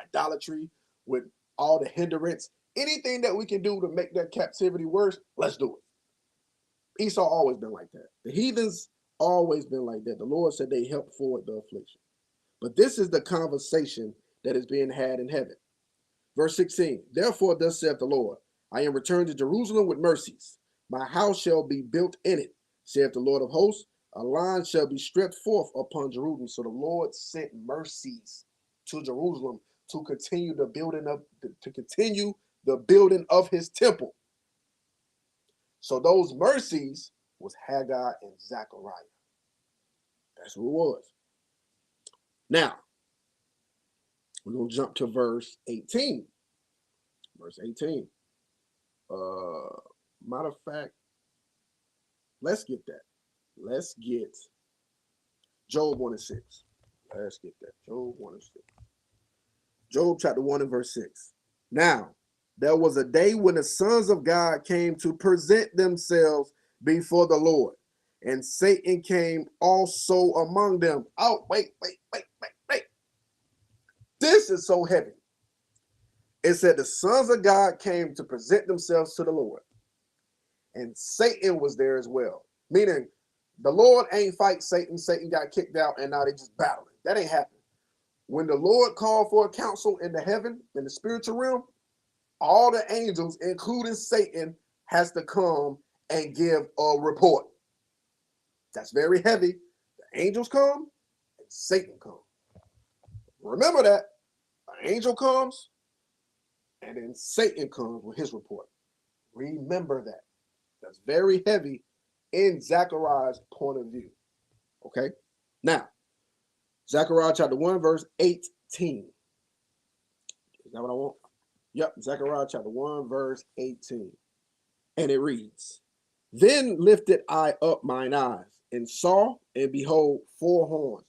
idolatry, with all the hindrance. Anything that we can do to make their captivity worse, let's do it. Esau always been like that. The heathens always been like that. The Lord said they helped forward the affliction. But this is the conversation that is being had in heaven. Verse 16, therefore thus saith the Lord, I am returned to Jerusalem with mercies. My house shall be built in it, saith the Lord of hosts. A line shall be stretched forth upon Jerusalem. So the Lord sent mercies to Jerusalem to continue the building of his temple. So those mercies was Haggai and Zechariah. That's who it was. Now, we're going to jump to verse 18. Verse 18. Matter of fact, let's get that. Let's get Job 1 and 6. Let's get that. Job 1 and 6. Job chapter 1 and verse 6. Now, there was a day when the sons of God came to present themselves before the Lord, and Satan came also among them. Oh, wait. This is so heavy. It said the sons of God came to present themselves to the Lord, and Satan was there as well. Meaning, the Lord ain't fight Satan. Satan got kicked out, and now they just battling. That ain't happening. When the Lord called for a council in the heaven, in the spiritual realm, all the angels, including Satan, has to come and give a report. That's very heavy. The angels come, and Satan comes. Remember that. An angel comes, and then Satan comes with his report. Remember that. That's very heavy in Zechariah's point of view. Okay? Now, Zechariah chapter 1, verse 18. Is that what I want? Yep, Zechariah chapter 1, verse 18. And it reads, then lifted I up mine eyes, and saw, and behold, 4 horns.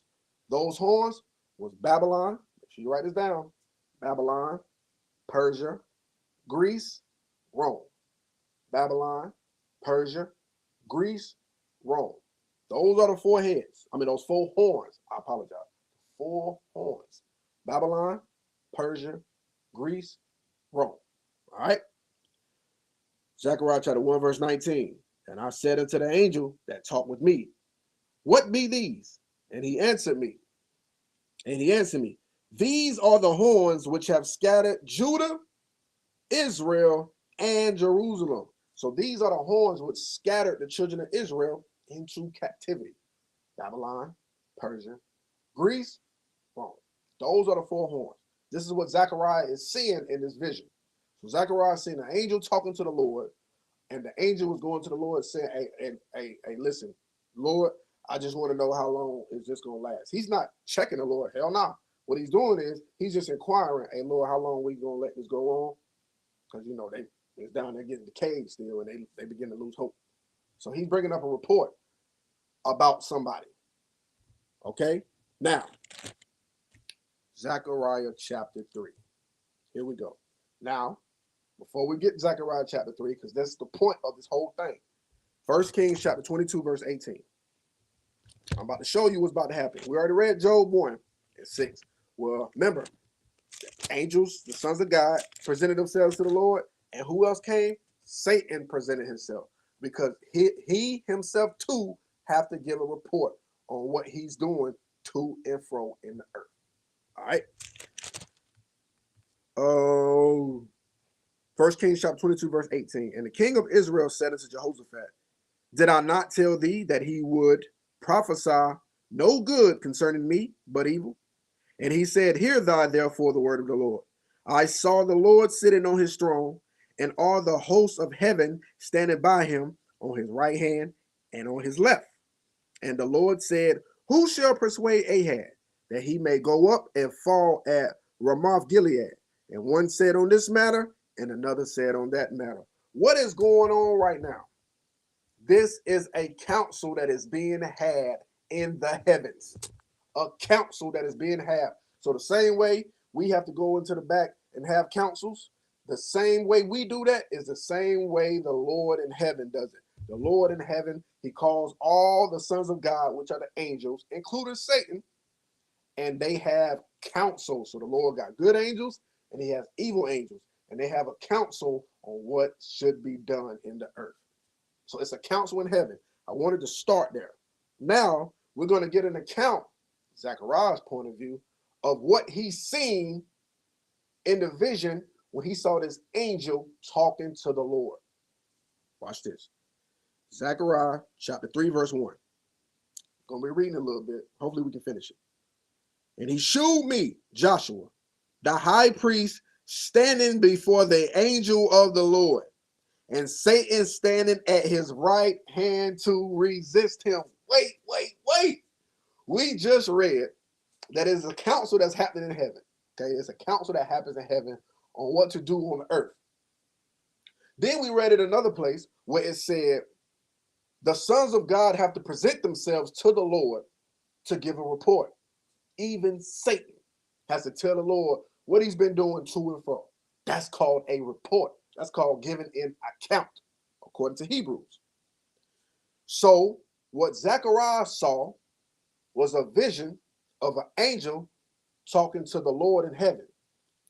Those horns was Babylon. Make sure you write this down. Babylon, Persia, Greece, Rome. Babylon, Persia, Greece, Rome. Those are the 4 heads. Those 4 horns. I apologize. 4 horns. Babylon, Persia, Greece, Rome. All right. Zechariah chapter 1, verse 19. And I said unto the angel that talked with me, what be these? And he answered me. These are the horns which have scattered Judah, Israel, and Jerusalem. So these are the horns which scattered the children of Israel into captivity. Babylon, Persia, Greece, Rome. Those are the 4 horns. This is what Zechariah is seeing in this vision. So Zechariah is seeing an angel talking to the Lord, and the angel was going to the Lord saying, hey, listen, Lord, I just want to know how long is this going to last. He's not checking the Lord. Hell no. What he's doing is he's just inquiring, hey, Lord, how long are we going to let this go on? Because, they're down there getting decayed still, and they begin to lose hope. So he's bringing up a report about somebody. Okay? Now, Zechariah chapter 3. Here we go. Now, before we get Zechariah chapter 3, because that's the point of this whole thing. 1 Kings chapter 22, verse 18. I'm about to show you what's about to happen. We already read Job 1 and 6. Well, remember, the angels, the sons of God, presented themselves to the Lord. And who else came? Satan presented himself. Because he himself, too, have to give a report on what he's doing to and fro in the earth. All right? Oh, 1 Kings chapter 22, verse 18. And the king of Israel said unto Jehoshaphat, did I not tell thee that he would prophesy no good concerning me, but evil? And he said, hear thou therefore the word of the Lord. I saw the Lord sitting on his throne, and all the hosts of heaven standing by him on his right hand and on his left. And the Lord said, who shall persuade Ahab that he may go up and fall at Ramoth Gilead? And one said on this matter, and another said on that matter. What is going on right now? This is a council that is being had in the heavens. A council that is being had. So the same way we have to go into the back and have councils, the same way we do that is the same way the Lord in heaven does it. The Lord in heaven, he calls all the sons of God, which are the angels, including Satan, and they have counsel. So the Lord got good angels and he has evil angels, and they have a counsel on what should be done in the earth. So it's a counsel in heaven. I wanted to start there. Now we're going to get an account, Zechariah's point of view, of what he's seen in the vision when he saw this angel talking to the Lord. Watch this. Zechariah chapter 3, verse 1. Going to be reading a little bit. Hopefully we can finish it. And he shewed me, Joshua, the high priest, standing before the angel of the Lord, and Satan standing at his right hand to resist him. Wait. We just read that is a council that's happening in heaven. Okay, it's a council that happens in heaven on what to do on the earth. Then we read it another place where it said the sons of God have to present themselves to the Lord to give a report. Even Satan has to tell the Lord what he's been doing to and fro. That's called a report. That's called giving an account, according to Hebrews. So what Zechariah saw was a vision of an angel talking to the Lord in heaven.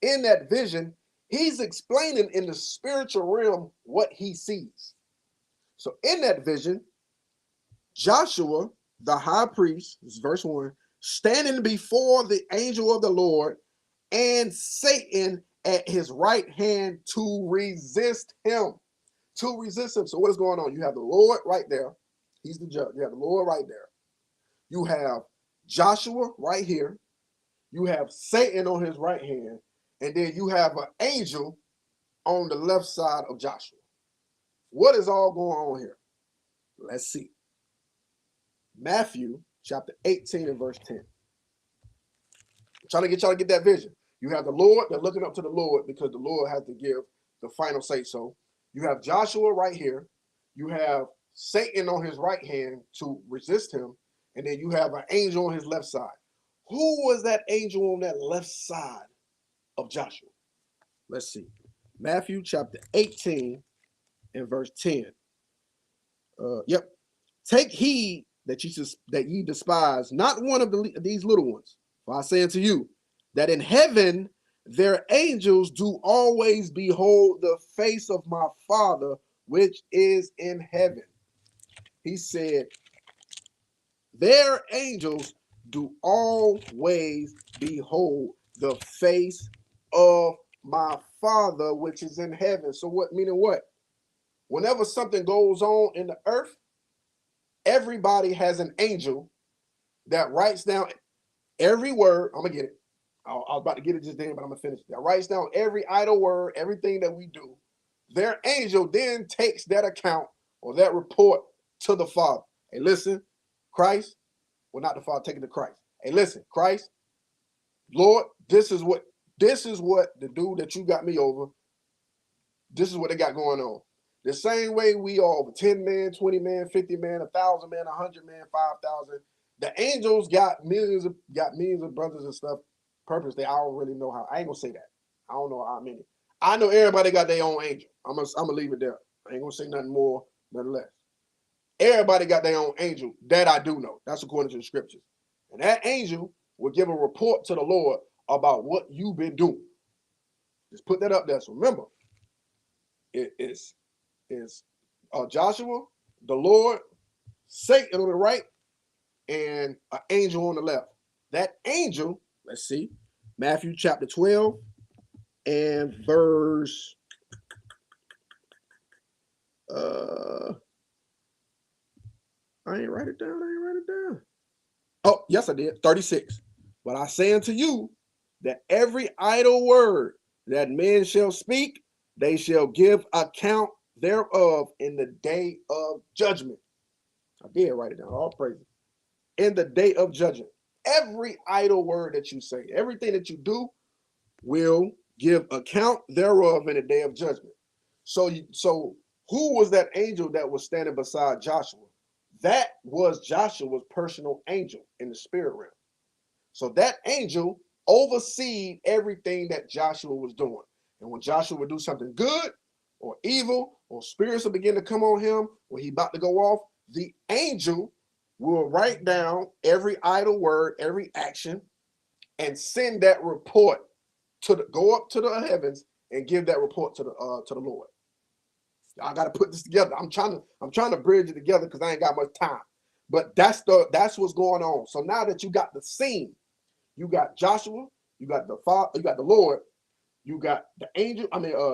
In that vision, he's explaining in the spiritual realm what he sees. So in that vision, Joshua, the high priest, this is verse 1, standing before the angel of the Lord, and Satan at his right hand to resist him. To resist him. So what is going on? You have the Lord right there. He's the judge. You have the Lord right there. You have Joshua right here. You have Satan on his right hand. And then you have an angel on the left side of Joshua. What is all going on here? Let's see. Matthew chapter 18 and verse 10. I'm trying to get y'all to get that vision. You have the Lord, they're looking up to the Lord because the Lord has to give the final say so. You have Joshua right here. You have Satan on his right hand to resist him. And then you have an angel on his left side. Who was that angel on that left side of Joshua? Let's see. Matthew chapter 18 and verse 10. Yep. Take heed that ye despise not one of these little ones. For I say unto you, that in heaven their angels do always behold the face of my Father which is in heaven. He said, their angels do always behold the face of my Father which is in heaven. So what, meaning what? Whenever something goes on in the earth, everybody has an angel that writes down every word. I'm going to get it. I was about to get it just then, but I'm going to finish it. That writes down every idle word, everything that we do. Their angel then takes that account or that report to the Father. Hey, listen, Christ, well, not the Father, taking to Christ. Hey, listen, Christ, Lord, this is what the dude that you got me over, this is what they got going on. The same way we are over 10 men, 20 men, 50 men, 1,000 men, 100 men, 5,000. The angels got millions of brothers and stuff. Purposely, I don't really know how. I ain't gonna say that. I don't know how many. I know everybody got their own angel. I'm gonna leave it there. I ain't gonna say nothing more, nothing less. Everybody got their own angel. That I do know. That's according to the scriptures. And that angel will give a report to the Lord about what you've been doing. Just put that up there. So remember, it is Joshua, the Lord, Satan on the right, and an angel on the left. That angel, let's see, Matthew chapter 12 and verse I ain't write it down. Oh, yes, I did. 36. But I say unto you that every idle word that men shall speak, they shall give account thereof in the day of judgment. I did write it down. All praises. In the day of judgment. Every idle word that you say, everything that you do will give account thereof in the day of judgment. So who was that angel that was standing beside Joshua? That was Joshua's personal angel in the spirit realm. So that angel overseed everything that Joshua was doing. And when Joshua would do something good or evil, or spirits will begin to come on him when he about to go off, the angel will write down every idle word, every action, and send that report go up to the heavens and give that report to the Lord. I got to put this together. I'm trying to bridge it together because I ain't got much time. But that's what's going on. So now that you got the scene, you got Joshua, you got the Father, you got the Lord, you got the angel,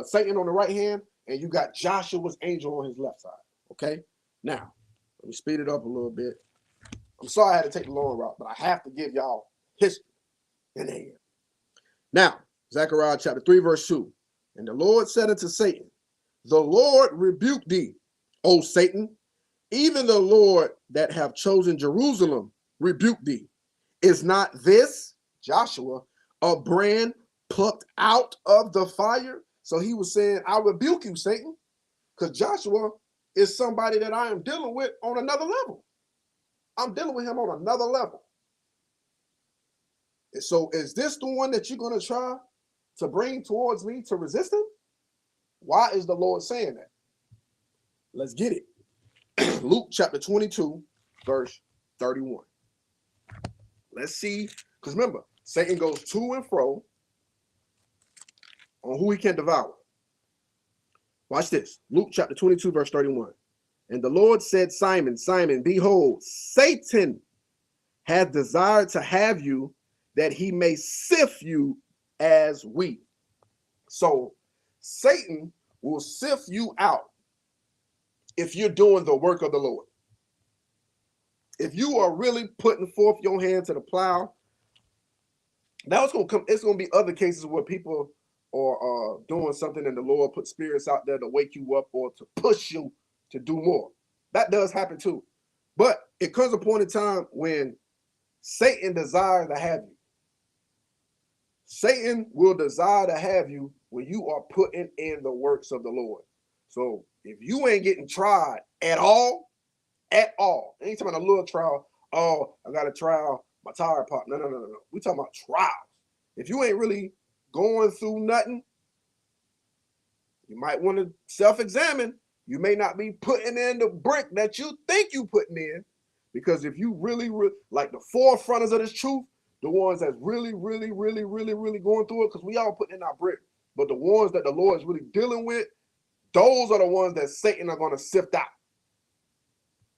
Satan on the right hand, and you got Joshua's angel on his left side. Okay? Now, let me speed it up a little bit. I'm sorry I had to take the long route, but I have to give y'all history in here. Now, Zechariah chapter 3, verse 2. And the Lord said unto Satan, the Lord rebuke thee, O Satan, even the Lord that have chosen Jerusalem rebuke thee. Is not this, Joshua, a brand plucked out of the fire? So he was saying, I rebuke you, Satan, because Joshua is somebody that I am dealing with on another level. I'm dealing with him on another level. So is this the one that you're going to try to bring towards me to resist him? Why is the Lord saying that? Let's get it. Luke chapter 22, verse 31. Let's see, because remember, Satan goes to and fro on who he can devour. Watch this. Luke chapter 22, verse 31. And the Lord said, Simon, Simon, behold, Satan hath desired to have you, that he may sift you as wheat. So Satan will sift you out if you're doing the work of the Lord. If you are really putting forth your hand to the plow, now it's gonna be other cases where people are doing something and the Lord put spirits out there to wake you up or to push you to do more. That does happen too. But it comes a point in time when Satan desires to have you. Satan will desire to have you when you are putting in the works of the Lord. So if you ain't getting tried at all, ain't talking about a little trial. Oh, I got a trial, my tire pop. No. We talking about trials. If you ain't really going through nothing, you might want to self-examine. You may not be putting in the brick that you think you putting in, because if you really like the forefronters of this truth, the ones that's really going through it, because we all putting in our brick, but the ones that the Lord is really dealing with, those are the ones that Satan are going to sift out.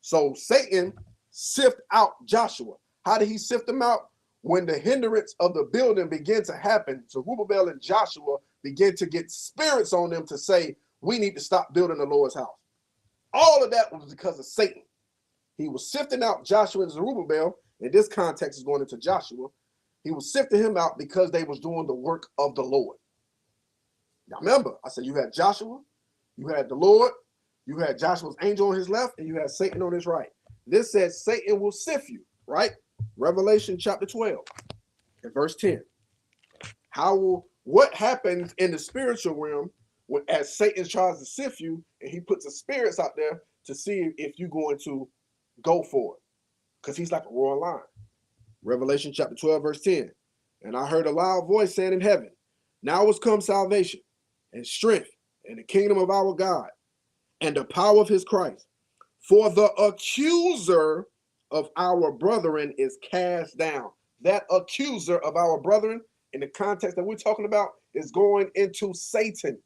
So Satan sift out Joshua. How did he sift him out? When the hindrance of the building began to happen, Zerubbabel and Joshua began to get spirits on them to say, we need to stop building the Lord's house. All of that was because of Satan. He was sifting out Joshua and Zerubbabel. In this context is going into Joshua. He was sifting him out because they was doing the work of the Lord. Now remember, I said you had Joshua, you had the Lord, you had Joshua's angel on his left, and you had Satan on his right. This says Satan will sift you, right? Revelation chapter 12 and verse 10. What happens in the spiritual realm when as Satan tries to sift you and he puts the spirits out there to see if you're going to go for it? Because he's like a roaring lion. Revelation chapter 12, verse 10. And I heard a loud voice saying in heaven, now is come salvation and strength and the kingdom of our God and the power of his Christ. For the accuser of our brethren is cast down. That accuser of our brethren, in the context that we're talking about, is going into Satan.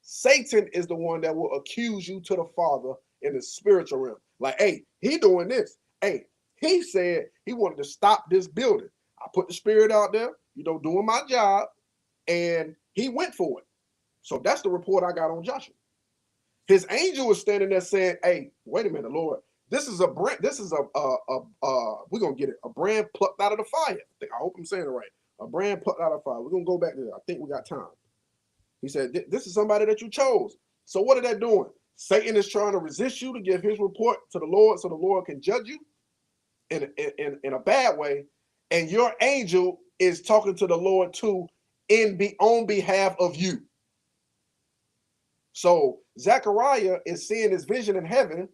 Satan is the one that will accuse you to the Father in the spiritual realm. Like, hey, he doing this. Hey, he said he wanted to stop this building. I put the spirit out there, doing my job, and he went for it. So that's the report I got on Joshua. His angel was standing there saying, "Hey, wait a minute, Lord. This is a brand. This is we're gonna get it. A brand plucked out of the fire. I hope I'm saying it right. A brand plucked out of the fire. We're gonna go back to that. I think we got time." He said, "This is somebody that you chose. So what are they doing? Satan is trying to resist you to give his report to the Lord, so the Lord can judge you in a bad way, and your angel is talking to the Lord too, on behalf of you." So Zechariah is seeing this vision in heaven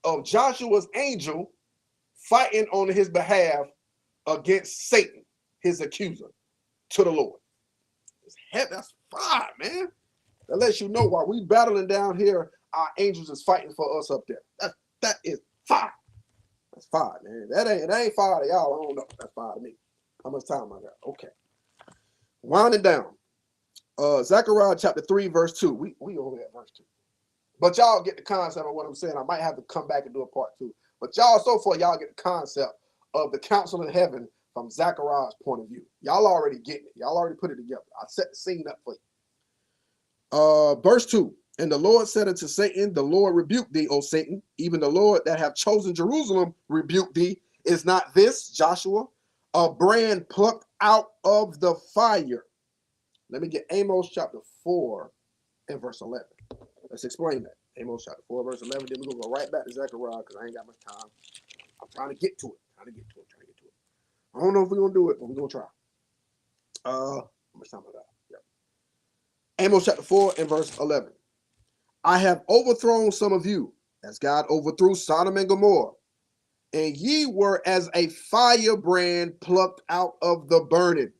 of Joshua's angel fighting on his behalf against Satan, his accuser, to the Lord. That's fire, man. That lets you know while we battling down here, our angels is fighting for us up there. That is fire. That's fire, man. That ain't fire to y'all. I don't know. That's fire to me. How much time I got? Okay. Winding down. Zechariah chapter 3, verse 2. We over at verse 2. But y'all get the concept of what I'm saying. I might have to come back and do a part 2. But y'all, so far, y'all get the concept of the counsel in heaven from Zechariah's point of view. Y'all already getting it. Y'all already put it together. I set the scene up for you. Verse 2. And the Lord said unto Satan, the Lord rebuke thee, O Satan, even the Lord that have chosen Jerusalem rebuke thee. Is not this, Joshua, a brand plucked out of the fire? Let me get Amos chapter 4 and verse 11. Let's explain that. Amos chapter 4, verse 11. Then we're going to go right back to Zechariah because I ain't got much time. I'm trying to get to it. I don't know if we're going to do it, but we're going to try. How much time I got? Yeah. Amos chapter 4 and verse 11. I have overthrown some of you, as God overthrew Sodom and Gomorrah, and ye were as a firebrand plucked out of the burning.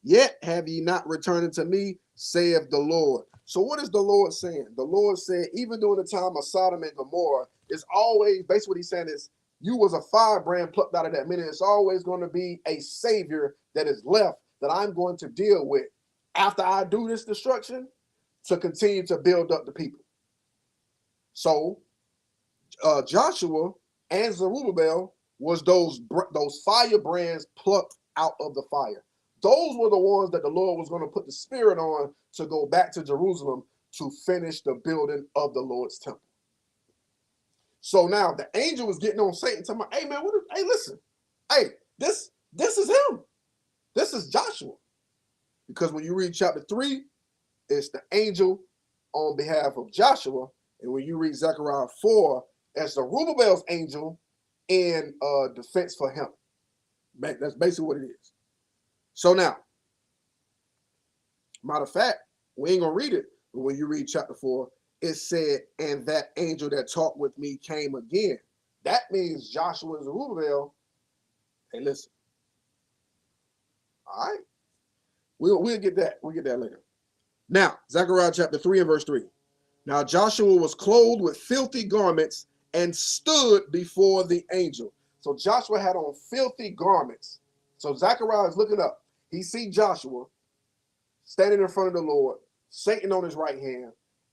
Yet have ye not returned unto me, saith the Lord. So what is the Lord saying? The Lord said, even during the time of Sodom and Gomorrah, it's always, basically what he's saying is, you was a firebrand plucked out of that. Meaning it's always going to be a savior that is left that I'm going to deal with after I do this destruction to continue to build up the people. So Joshua and Zerubbabel was those firebrands plucked out of the fire. Those were the ones that the Lord was going to put the spirit on to go back to Jerusalem to finish the building of the Lord's temple. So now the angel was getting on Satan, talking about, hey man, hey, listen, hey, this is him. This is Joshua. Because when you read chapter 3, it's the angel on behalf of Joshua. And when you read Zechariah 4, it's Zerubbabel's angel in defense for him. That's basically what it is. So now, matter of fact, we ain't going to read it, but when you read chapter 4, it said, and that angel that talked with me came again. That means Joshua and Zerubbabel, hey, listen. All right. We'll get that. We'll get that later. Now, Zechariah chapter 3 and verse 3. Now Joshua was clothed with filthy garments and stood before the angel. So Joshua had on filthy garments. So Zechariah is looking up. He sees Joshua standing in front of the Lord, Satan on his right hand,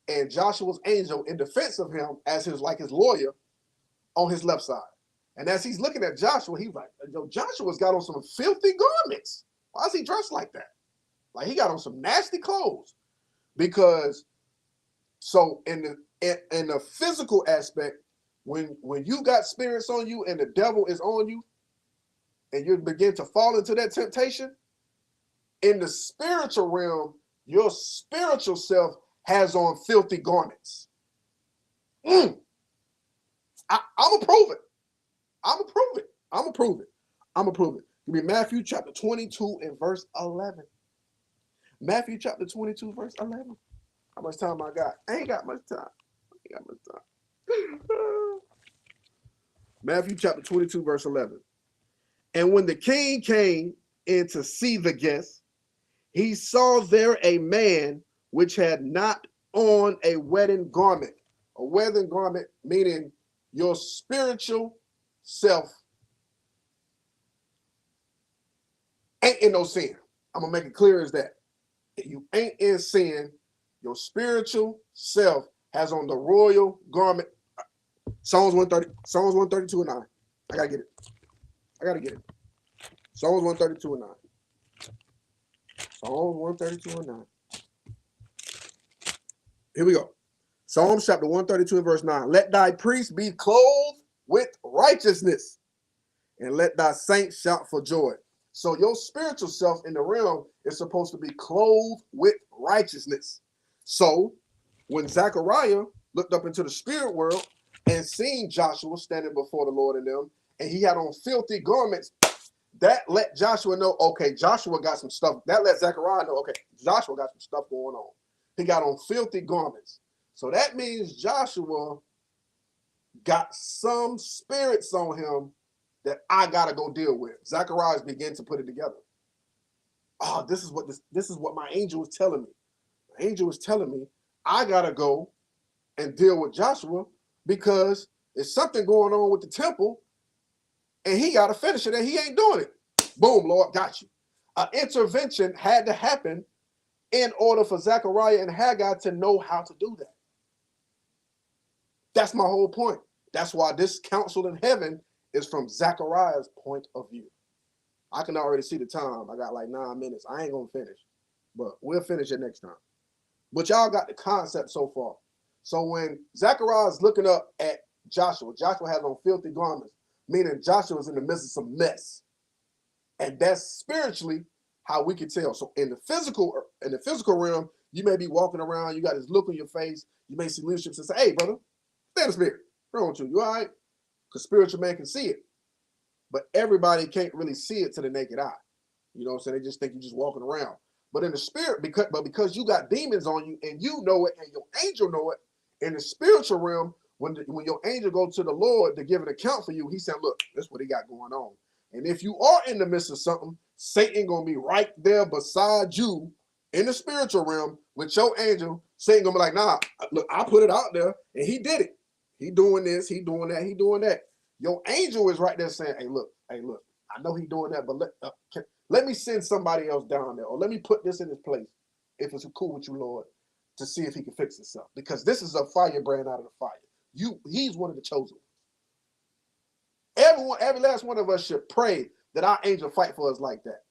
and Joshua's angel in defense of him as his lawyer on his left side. And as he's looking at Joshua, he's like, yo, Joshua's got on some filthy garments. Why is he dressed like that? Like he got on some nasty clothes. Because so in the physical aspect, when you got spirits on you and the devil is on you, and you begin to fall into that temptation, in the spiritual realm, your spiritual self has on filthy garments. I'm gonna prove it. I'm gonna prove it. Give me Matthew chapter 22 and verse 11. Matthew chapter 22, verse 11. How much time I got? I ain't got much time. Matthew chapter 22, verse 11. And when the king came in to see the guests, he saw there a man which had not on a wedding garment. A wedding garment meaning your spiritual self ain't in no sin. I'm going to make it clear as that. If you ain't in sin, your spiritual self has on the royal garment. Psalms 132 and 9. I got to get it. Psalms 132 and 9. Psalms 132 and 9. Here we go. Psalms chapter 132 and verse 9. Let thy priests be clothed with righteousness, and let thy saints shout for joy. So your spiritual self in the realm is supposed to be clothed with righteousness. So when Zechariah looked up into the spirit world and seen Joshua standing before the Lord and them, and he had on filthy garments, that let Joshua know, okay, Joshua got some stuff. That let Zechariah know, okay, Joshua got some stuff going on. He got on filthy garments. So that means Joshua got some spirits on him that I gotta go deal with. Zechariah began to put it together. Oh, this is what my angel was telling me. The angel was telling me I gotta go and deal with Joshua because there's something going on with the temple, and he gotta finish it, and he ain't doing it. Boom, Lord, got you. An intervention had to happen in order for Zechariah and Haggai to know how to do that. That's my whole point. That's why this counsel in heaven is from Zechariah's point of view. I can already see the time. I got like 9 minutes. I ain't gonna finish, but we'll finish it next time. But y'all got the concept so far. So when Zechariah is looking up at Joshua, Joshua has on filthy garments, meaning Joshua's in the midst of some mess. And that's spiritually how we can tell. So in the physical realm, you may be walking around, you got this look on your face, you may see leadership and say, hey, brother, stay in the spirit. What's wrong with you? You all right? Because spiritual man can see it. But everybody can't really see it to the naked eye. You know what I'm saying? They just think you're just walking around. But in the spirit, because you got demons on you and you know it and your angel know it, in the spiritual realm, when your angel goes to the Lord to give an account for you, he said, look, that's what he got going on. And if you are in the midst of something, Satan gonna be right there beside you in the spiritual realm with your angel. Satan gonna be like, nah, look, I put it out there and he did it. He doing this, he doing that, he doing that. Your angel is right there saying, hey, look, I know he doing that, but let me send somebody else down there, or let me put this in his place, if it's cool with you, Lord, to see if he can fix himself. Because this is a firebrand out of the fire. He's one of the chosen ones. Every last one of us should pray that our angel fight for us like that.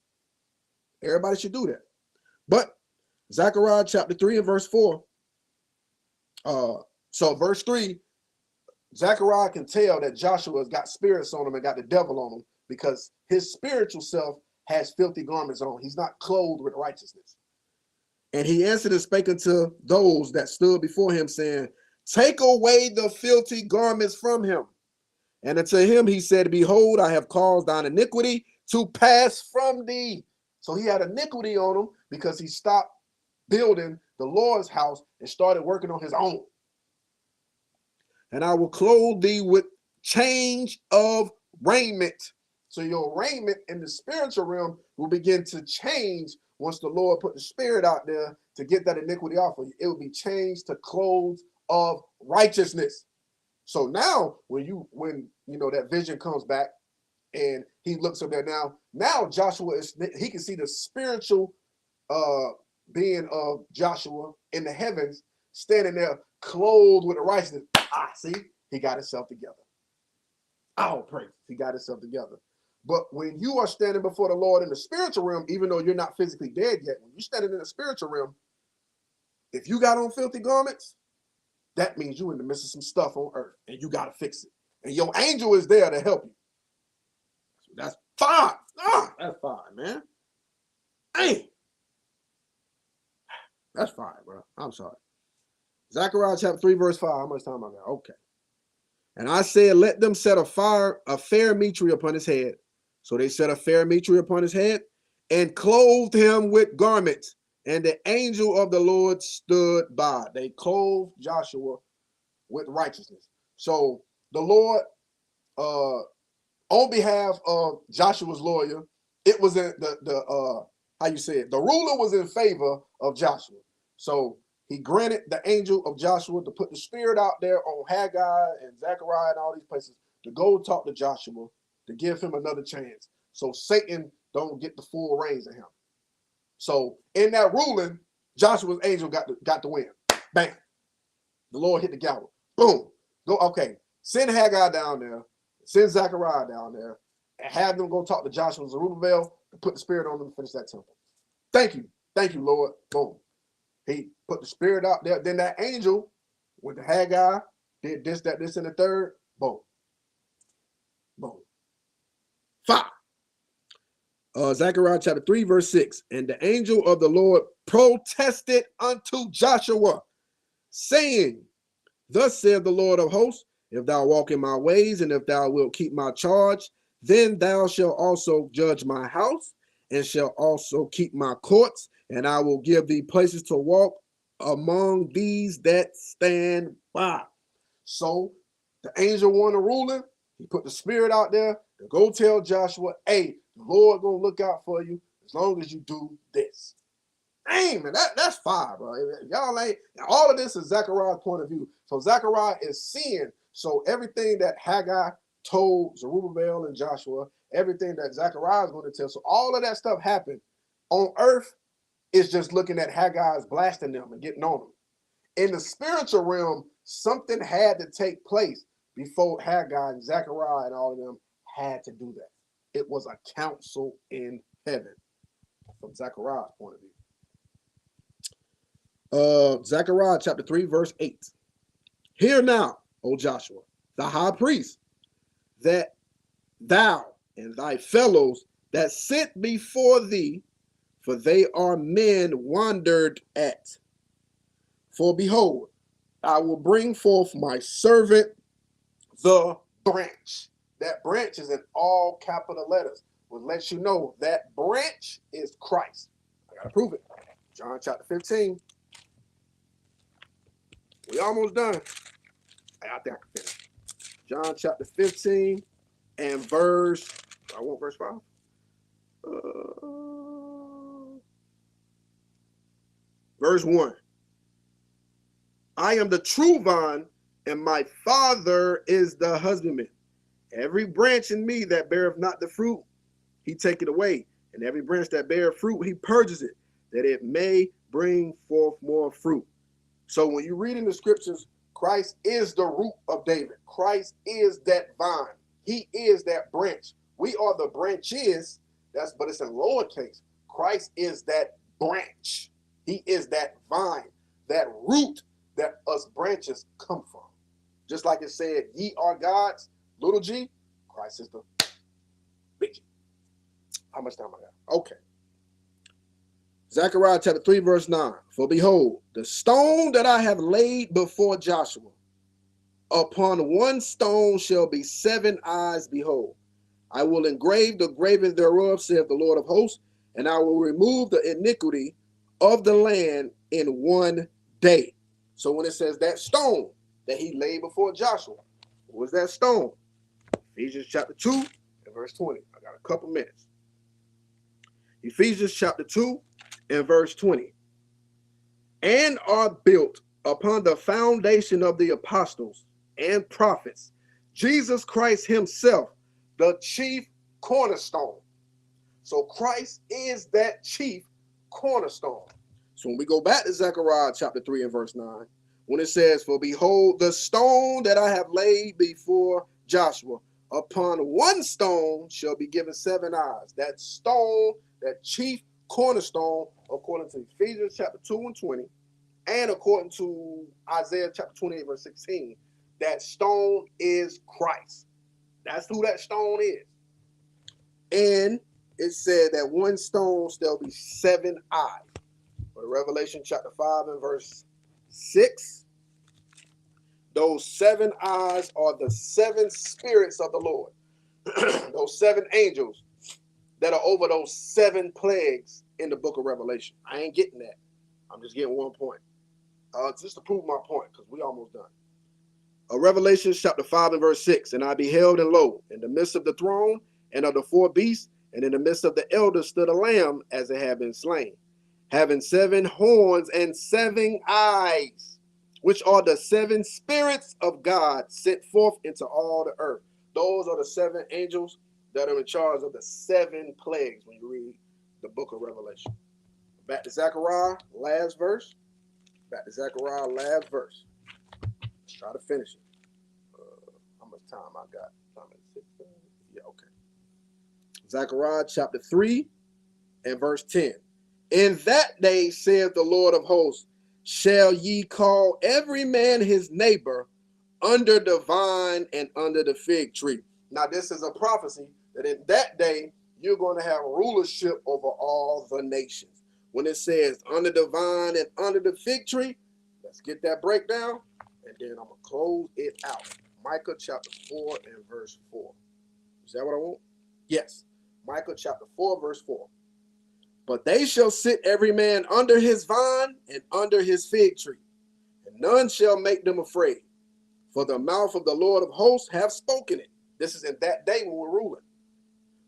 Everybody should do that. But Zechariah chapter 3 and verse 4. So verse 3, Zechariah can tell that Joshua's got spirits on him and got the devil on him because his spiritual self has filthy garments on. He's not clothed with righteousness. And he answered and spake unto those that stood before him, saying, take away the filthy garments from him. And unto him he said, behold, I have caused thine iniquity to pass from thee. So he had iniquity on him because he stopped building the Lord's house and started working on his own. And I will clothe thee with change of raiment. So your raiment in the spiritual realm will begin to change once the Lord put the spirit out there to get that iniquity off of you. It will be changed to clothes of righteousness. So now when you know that vision comes back and he looks up there now Joshua he can see the spiritual being of Joshua in the heavens standing there clothed with the righteousness. See, he got himself together. Oh, praise, he got himself together. But when you are standing before the Lord in the spiritual realm, even though you're not physically dead yet, when you're standing in the spiritual realm, if you got on filthy garments, that means you're in the midst of some stuff on earth and you got to fix it. And your angel is there to help you. That's fine. That's fine, man. Hey, that's fine, bro. I'm sorry. Zechariah chapter 3, verse 5. How much time I got? Okay. And I said, let them set a fair mitre upon his head. So they set a fair mitre upon his head and clothed him with garments. And the angel of the Lord stood by. They clothed Joshua with righteousness. So the Lord, on behalf of Joshua's lawyer, it was in the ruler was in favor of Joshua. So he granted the angel of Joshua to put the spirit out there on Haggai and Zechariah and all these places to go talk to Joshua to give him another chance. So Satan don't get the full reins of him. So in that ruling, Joshua's angel got the win. Bam. The Lord hit the gavel. Boom. Go, okay. Send Haggai down there. Send Zechariah down there. And have them go talk to Joshua and Zerubbabel to put the spirit on them to finish that temple. Thank you. Thank you, Lord. Boom. He put the spirit out there. Then that angel When the Haggai did this, that, this, and the third, boom. Boom. 5. Zechariah chapter 3, verse 6. And the angel of the Lord protested unto Joshua, saying, Thus saith the Lord of hosts, if thou walk in my ways, and if thou wilt keep my charge, then thou shalt also judge my house, and shalt also keep my courts, and I will give thee places to walk among these that stand by. So the angel wanted ruling. He put the spirit out there to go tell Joshua, hey, the Lord gonna look out for you as long as you do this. Dang, man, that's fire, bro. Y'all ain't, all of this is Zechariah's point of view. So Zechariah is seeing, so everything that Haggai told Zerubbabel and Joshua, everything that Zechariah is going to tell, so all of that stuff happened on earth is just looking at Haggai's blasting them and getting on them. In the spiritual realm, something had to take place before Haggai and Zechariah and all of them had to do that. It was a council in heaven from Zechariah's point of view. Zechariah chapter 3, verse 8. Hear now, O Joshua, the high priest, that thou and thy fellows that sit before thee, for they are men wandered at. For behold, I will bring forth my servant, the branch. That branch is in all capital letters, which lets you know that branch is Christ. I gotta prove it. John chapter 15. We almost done. I think I can finish. John chapter 15 and verse, I want verse 5. Verse 1. I am the true vine, and my Father is the husbandman. Every branch in me that beareth not the fruit, he taketh away. And every branch that beareth fruit, he purges it, that it may bring forth more fruit. So when you read in the scriptures, Christ is the root of David. Christ is that vine. He is that branch. We are the branches, but it's in lowercase. Christ is that branch. He is that vine, that root that us branches come from. Just like it said, ye are gods, little g, Christ is the big G. How much time I got? Okay. Zechariah chapter 3, verse 9. For behold, the stone that I have laid before Joshua, upon one stone shall be 7 eyes, behold. I will engrave the graving thereof, saith the Lord of hosts, and I will remove the iniquity of the land in one day. So when it says that stone that he laid before Joshua, what was that stone? Ephesians chapter 2 and verse 20. I got a couple minutes. Ephesians chapter 2 and verse 20. And are built upon the foundation of the apostles and prophets, Jesus Christ himself, the chief cornerstone. So Christ is that chief cornerstone. So when we go back to Zechariah chapter 3 and verse 9, when it says, for behold, the stone that I have laid before Joshua, upon one stone shall be given 7 eyes. That stone, that chief cornerstone, according to Ephesians chapter 2 and 20, and according to Isaiah chapter 28, verse 16, that stone is Christ. That's who that stone is. And it said that one stone shall be 7 eyes. For Revelation chapter 5 and verse 6, those 7 eyes are the 7 spirits of the Lord. Those 7 angels that are over those 7 plagues in the book of Revelation. I ain't getting that. I'm just getting one point. Just to prove my point, because we almost done. Revelation chapter 5 and verse 6. And I beheld, and lo, in the midst of the throne and of the 4 beasts, and in the midst of the elders stood a lamb as it had been slain, having 7 horns and 7 eyes, which are the 7 spirits of God sent forth into all the earth. Those are the 7 angels that are in charge of the 7 plagues when you read the book of Revelation. Back to Zechariah, last verse. Back to Zechariah, last verse. Let's try to finish it. How much time I got? Yeah, okay. Zechariah chapter 3 and verse 10. In that day, saith the Lord of hosts, shall ye call every man his neighbor under the vine and under the fig tree. Now, this is a prophecy that in that day, you're going to have rulership over all the nations. When it says under the vine and under the fig tree, let's get that breakdown, and then I'm going to close it out. Micah chapter 4 and verse 4. Is that what I want? Yes. Micah chapter 4, verse 4. But they shall sit every man under his vine and under his fig tree, and none shall make them afraid. For the mouth of the Lord of hosts have spoken it. This is in that day when we're ruling.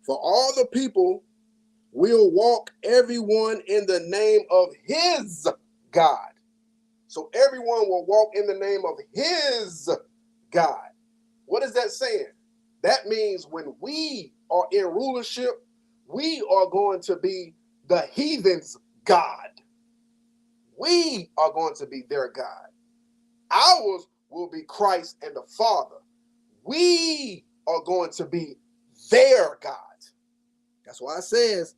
For all the people will walk everyone in the name of his God. So everyone will walk in the name of his God. What is that saying? That means when we are in rulership, we are going to be the heathen's God. We are going to be their God. Ours will be Christ and the Father. We are going to be their God. That's why it says,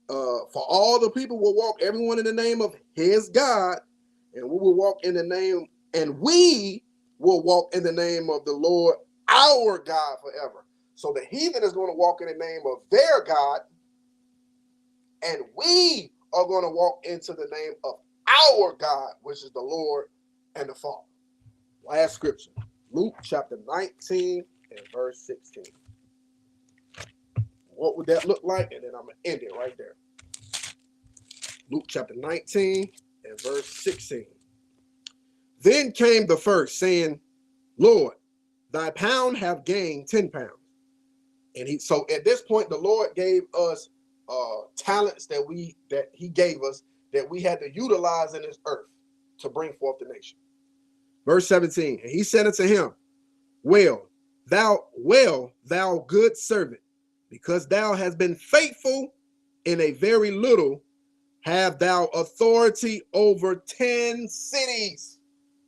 for all the people will walk, everyone in the name of his God, and we will walk in the name, and we will walk in the name of the Lord, our God, forever. So the heathen is going to walk in the name of their God, and we are going to walk into the name of our God, which is the Lord and the Father. Last scripture, Luke chapter 19 and verse 16. What would that look like? And then I'm going to end it right there. Luke chapter 19 and verse 16. Then came the first, saying, Lord, thy pound have gained 10 pounds. And so at this point, the Lord gave us talents that he gave us that we had to utilize in this earth to bring forth the nation. Verse 17, and he said unto him, Well, thou good servant, because thou hast been faithful in a very little, have thou authority over 10 cities.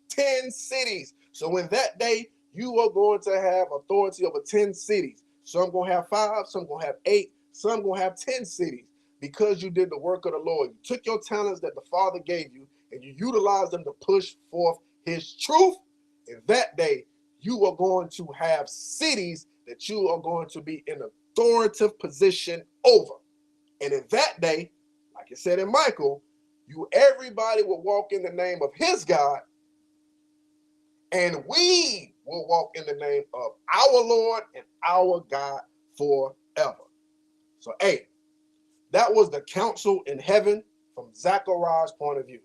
10 cities. So in that day, you are going to have authority over 10 cities. Some going to have 5, some going to have 8, some going to have 10 cities, because you did the work of the Lord. You took your talents that the Father gave you and you utilized them to push forth his truth. In that day, you are going to have cities that you are going to be in authoritative position over. And in that day, like it said in Michael, everybody will walk in the name of his God, and we will walk in the name of our Lord and our God forever. So, hey, that was the counsel in heaven from Zechariah's point of view.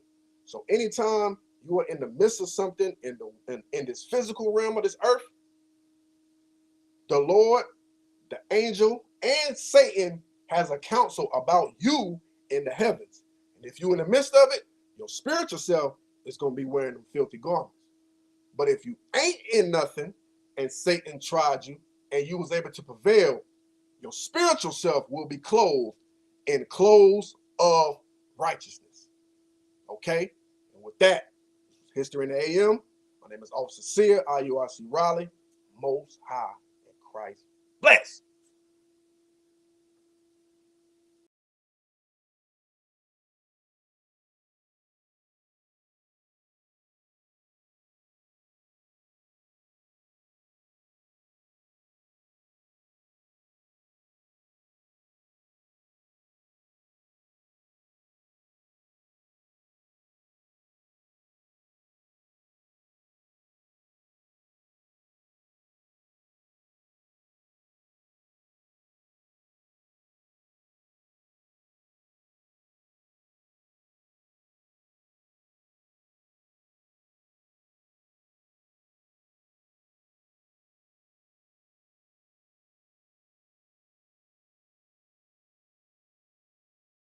So anytime you are in the midst of something in this physical realm of this earth, the Lord, the angel, and Satan has a counsel about you in the heavens. And if you're in the midst of it, your spiritual self is going to be wearing them filthy garments. But if you ain't in nothing and Satan tried you and you was able to prevail, your spiritual self will be clothed in clothes of righteousness. Okay? And with that, History in the AM. My name is Officer Seer, IURC Raleigh. Most High in Christ. Bless.